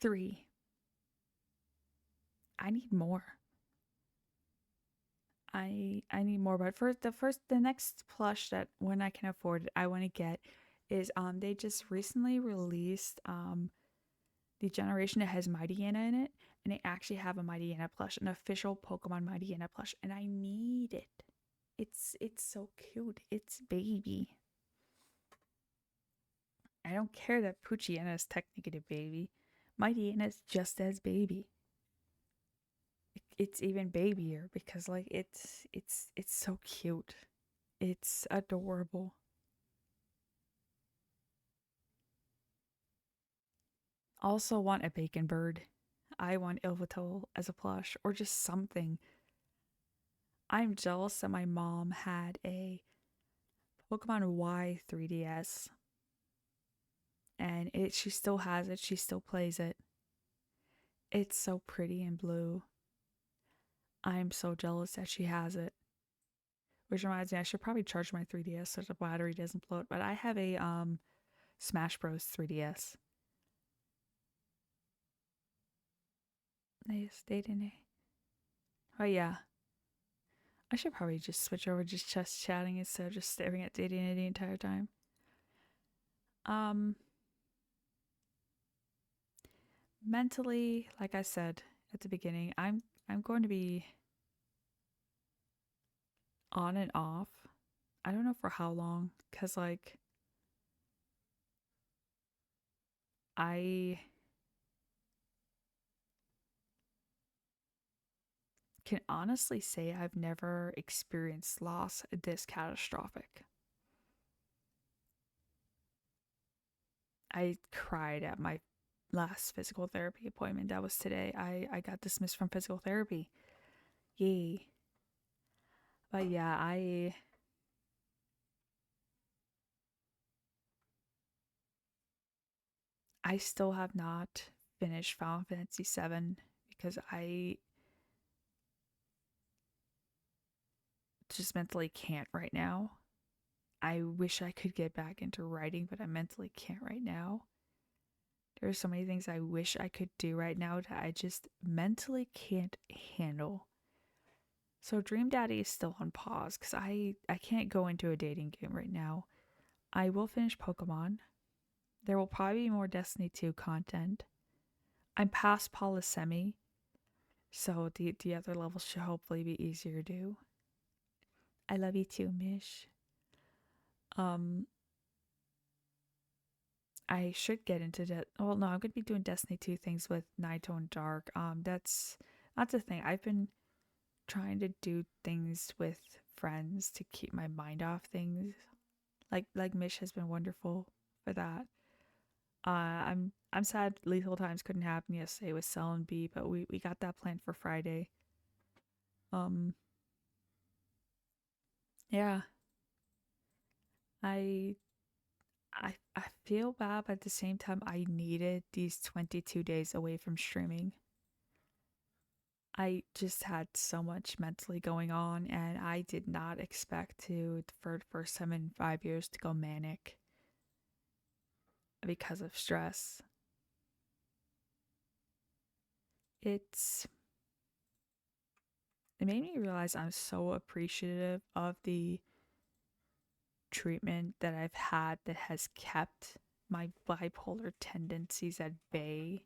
3. I need more. I need more, but the next plush that when I can afford it, I want to get is they just recently released the generation that has Mightyena in it, and they actually have a Mightyena plush, an official Pokemon Mightyena plush, and I need it. It's so cute. It's baby. I don't care that Poochyena is technically a baby. Mightyena is just as baby. It's even babier because like it's so cute. It's adorable. Also want a bacon bird. I want Ilvatol as a plush or just something. I'm jealous that my mom had a Pokemon Y 3DS. And she still has it. She still plays it. It's so pretty and blue. I'm so jealous that she has it. Which reminds me, I should probably charge my 3DS so the battery doesn't bloat. But I have a Smash Bros 3DS. Nice, dating. Oh yeah. I should probably just switch over just chatting instead of just staring at dating the entire time. Mentally, like I said at the beginning, I'm going to be on and off. I don't know for how long, cause like I can honestly say I've never experienced loss this catastrophic. I cried at my last physical therapy appointment. That was today. I got dismissed from physical therapy. Yay. But yeah, I still have not finished Final Fantasy VII because I just mentally can't right now. I wish I could get back into writing, but I mentally can't right now. There are so many things I wish I could do right now that I just mentally can't handle. So Dream Daddy is still on pause because I can't go into a dating game right now. I will finish Pokemon. There will probably be more Destiny 2 content. I'm past Polysemi, so the other levels should hopefully be easier to do. I love you too, Mish. I should get into that. Well, no, I'm gonna be doing Destiny 2 things with Naito and Dark. That's the thing. I've been trying to do things with friends to keep my mind off things. Like Mish has been wonderful for that. I'm sad Lethal Times couldn't happen yesterday with Cell and B, but we got that planned for Friday. Yeah. I feel bad, but at the same time, I needed these 22 days away from streaming. I just had so much mentally going on, and I did not expect to, for the first time in 5 years, to go manic because of stress. It made me realize I'm so appreciative of the treatment that I've had that has kept my bipolar tendencies at bay.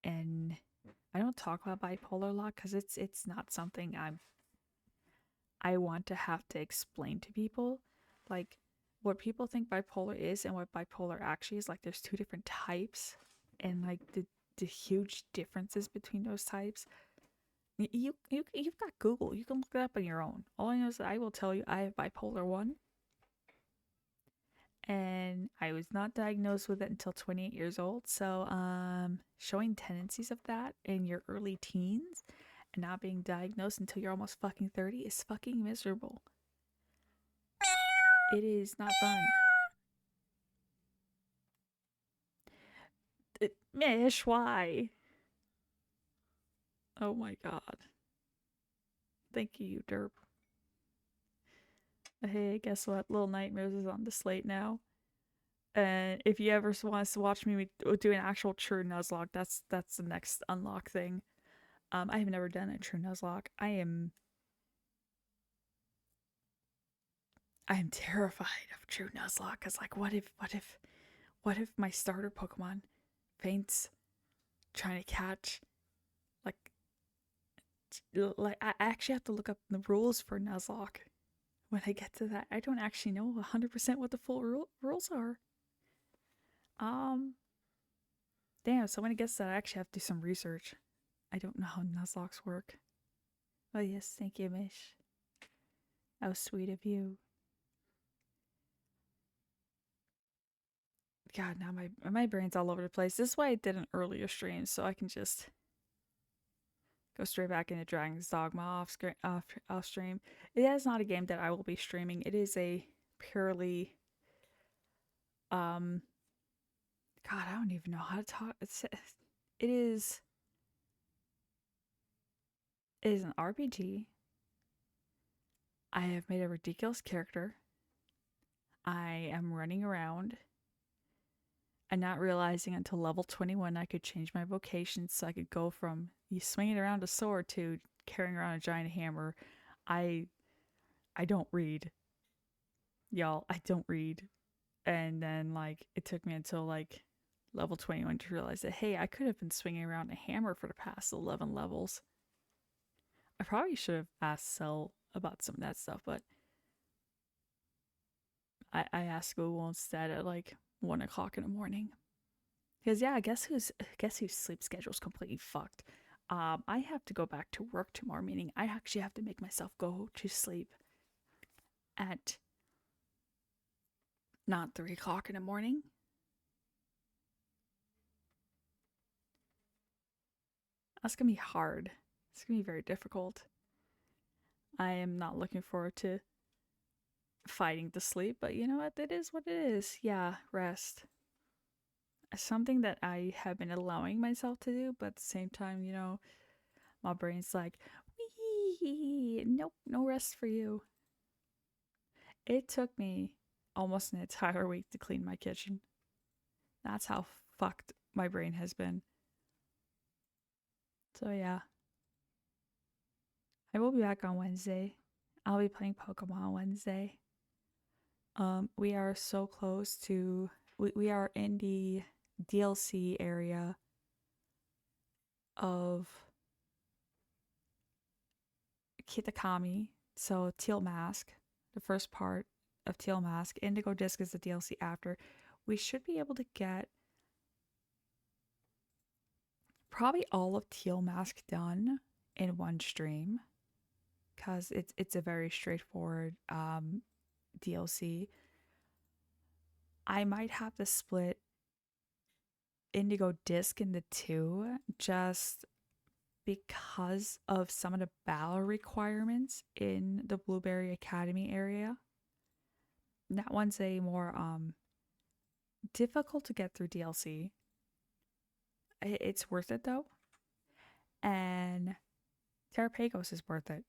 And I don't talk about bipolar a lot because it's not something I want to have to explain to people. Like, what people think bipolar is and what bipolar actually is, like, there's two different types, and like the huge differences between those types. You've got Google. You can look it up on your own. All I know is that I will tell you I have bipolar 1, and I was not diagnosed with it until 28 years old. So showing tendencies of that in your early teens and not being diagnosed until you're almost fucking 30 is fucking miserable. It is not fun. Mish, why? Oh my god. Thank you, derp. Hey, guess what? Little Nightmares is on the slate now. And if you ever want to watch me do an actual true Nuzlocke, that's the next unlock thing. I have never done a true Nuzlocke. I am terrified of true Nuzlocke, because like what if my starter Pokemon faints trying to catch, like I actually have to look up the rules for Nuzlocke when I get to that. I don't actually know 100% what the full rules are. Damn, so when it gets to that, I actually have to do some research. I don't know how Nuzlocks work. Oh yes, thank you, Mish. That was sweet of you. God, now my brain's all over the place. This is why I did an earlier stream, so I can just go straight back into Dragon's Dogma off stream. It is not a game that I will be streaming. It is a purely God, I don't even know how to talk. It is an RPG. I have made a ridiculous character. I am running around and not realizing until level 21 I could change my vocation, so I could go from you swinging around a sword to carrying around a giant hammer. I don't read. Y'all, I don't read. And then like it took me until like level 21 to realize that, hey, I could have been swinging around a hammer for the past 11 levels. I probably should have asked Cell about some of that stuff, but I asked Google instead at like 1 o'clock in the morning. Because yeah, guess whose sleep schedule is completely fucked. I have to go back to work tomorrow, meaning I actually have to make myself go to sleep at not 3 o'clock in the morning. That's gonna be hard. It's gonna be very difficult. I am not looking forward to fighting to sleep, but you know what? It is what it is. Yeah, rest. Something that I have been allowing myself to do, but at the same time, you know, my brain's like, wee, nope, no rest for you. It took me almost an entire week to clean my kitchen. That's how fucked my brain has been. So yeah. I will be back on Wednesday. I'll be playing Pokemon on Wednesday. We are so close to we are in the DLC area of Kitakami. So Teal Mask, the first part of Teal Mask. Indigo Disc is the DLC after. We should be able to get probably all of Teal Mask done in one stream, because it's a very straightforward DLC. I might have to split Indigo Disc into two, just because of some of the battle requirements in the Blueberry Academy area. that one's a more difficult to get through DLC. It's worth it though. And Terrapagos is worth it.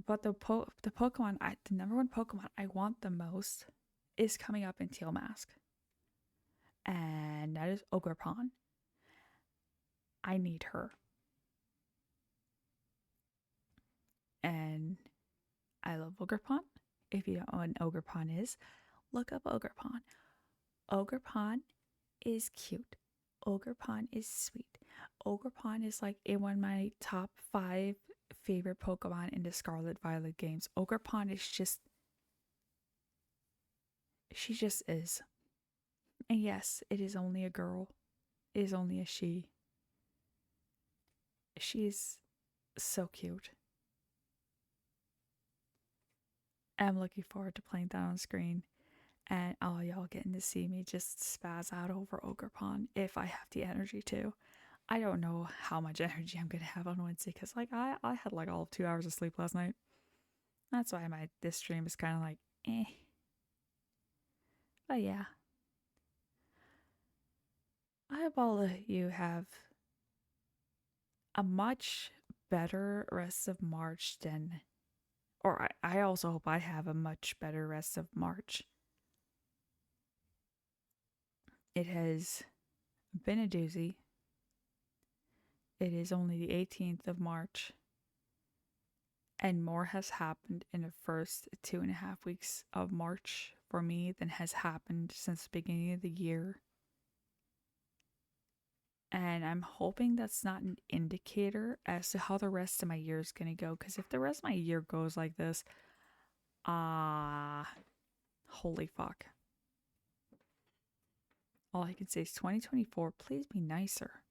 But the Pokemon, the number one Pokemon I want the most is coming up in Teal Mask. And that is Ogerpon. I need her. And I love Ogerpon. If you don't know what an Ogerpon is, look up Ogerpon. Ogerpon is cute. Ogerpon is sweet. Ogerpon is like in one of my top 5 favorite Pokemon in the Scarlet Violet games. Ogerpon is just... she just is. And yes, it is only a girl. It is only a she. She's so cute. I'm looking forward to playing that on screen. And all y'all getting to see me just spaz out over Ogerpon if I have the energy to. I don't know how much energy I'm going to have on Wednesday because like I had like all of 2 hours of sleep last night. That's why this stream is kind of like eh. But yeah. I hope all of you have a much better rest of March than... or I also hope I have a much better rest of March. It has been a doozy. It is only the 18th of March. And more has happened in the first 2.5 weeks of March for me than has happened since the beginning of the year. And I'm hoping that's not an indicator as to how the rest of my year is going to go. Because if the rest of my year goes like this, holy fuck. All I can say is 2024, please be nicer.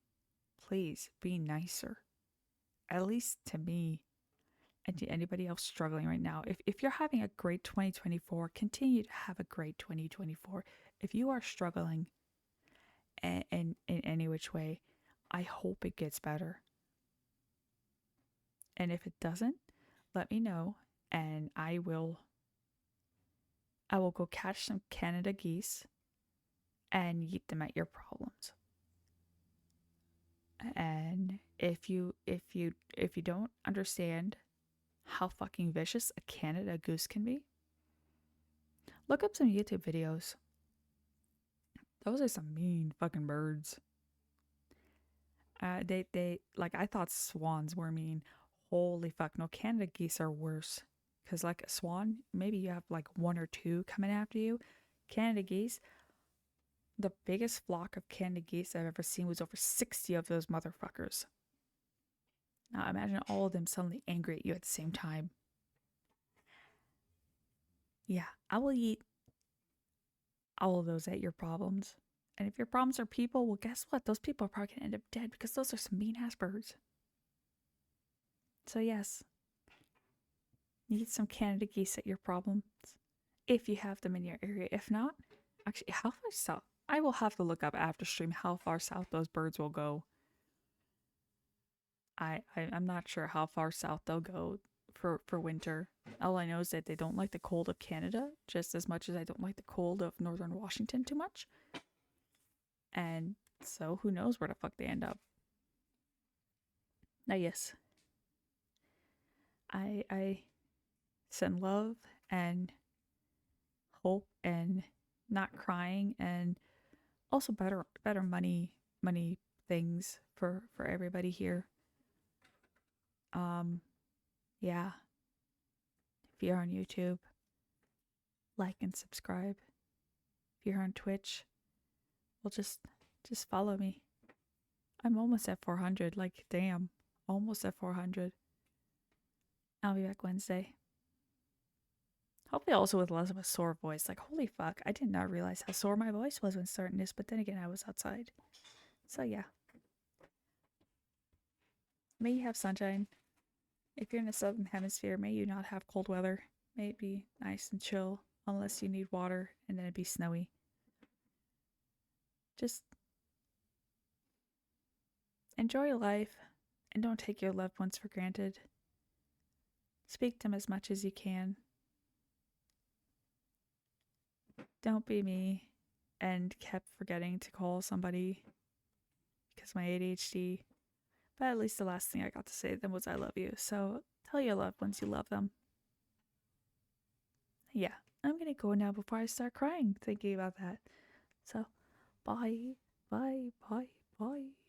Please be nicer. At least to me and to anybody else struggling right now. If you're having a great 2024, continue to have a great 2024. If you are struggling in any which way, I hope it gets better. And if it doesn't, let me know and I will go catch some Canada geese and eat them at your problems. And if you don't understand how fucking vicious a Canada goose can be, look up some YouTube videos. Those are some mean fucking birds. They like, I thought swans were mean. Holy fuck, no, Canada geese are worse. Cause like a swan, maybe you have like 1 or 2 coming after you. Canada geese, the biggest flock of Canada geese I've ever seen was over 60 of those motherfuckers. Now imagine all of them suddenly angry at you at the same time. Yeah, I will eat all of those at your problems. And if your problems are people, well, guess what? Those people are probably gonna end up dead because those are some mean ass birds. So yes, eat some Canada geese at your problems if you have them in your area. If not, actually, how far south? I will have to look up after stream how far south those birds will go. I'm not sure how far south they'll go for winter. All I know is that they don't like the cold of Canada just as much as I don't like the cold of northern Washington too much. And so who knows where the fuck they end up. Now yes, I send love and hope and not crying and also better money things for everybody here. Yeah. If you're on YouTube, like and subscribe. If you're on Twitch, well, just follow me. I'm almost at 400. Like, damn, almost at 400. I'll be back Wednesday. Hopefully also with less of a sore voice. Like, holy fuck, I did not realize how sore my voice was when starting this, but then again, I was outside. So yeah. May you have sunshine. If you're in the southern hemisphere, may you not have cold weather. May it be nice and chill, unless you need water, and then it'd be snowy. Just enjoy life, and don't take your loved ones for granted. Speak to them as much as you can. don't be me, and kept forgetting to call somebody because of my ADHD. But at least the last thing I got to say to them was I love you. So tell your loved ones you love them. Yeah, I'm gonna go now before I start crying thinking about that. So bye, bye, bye, bye.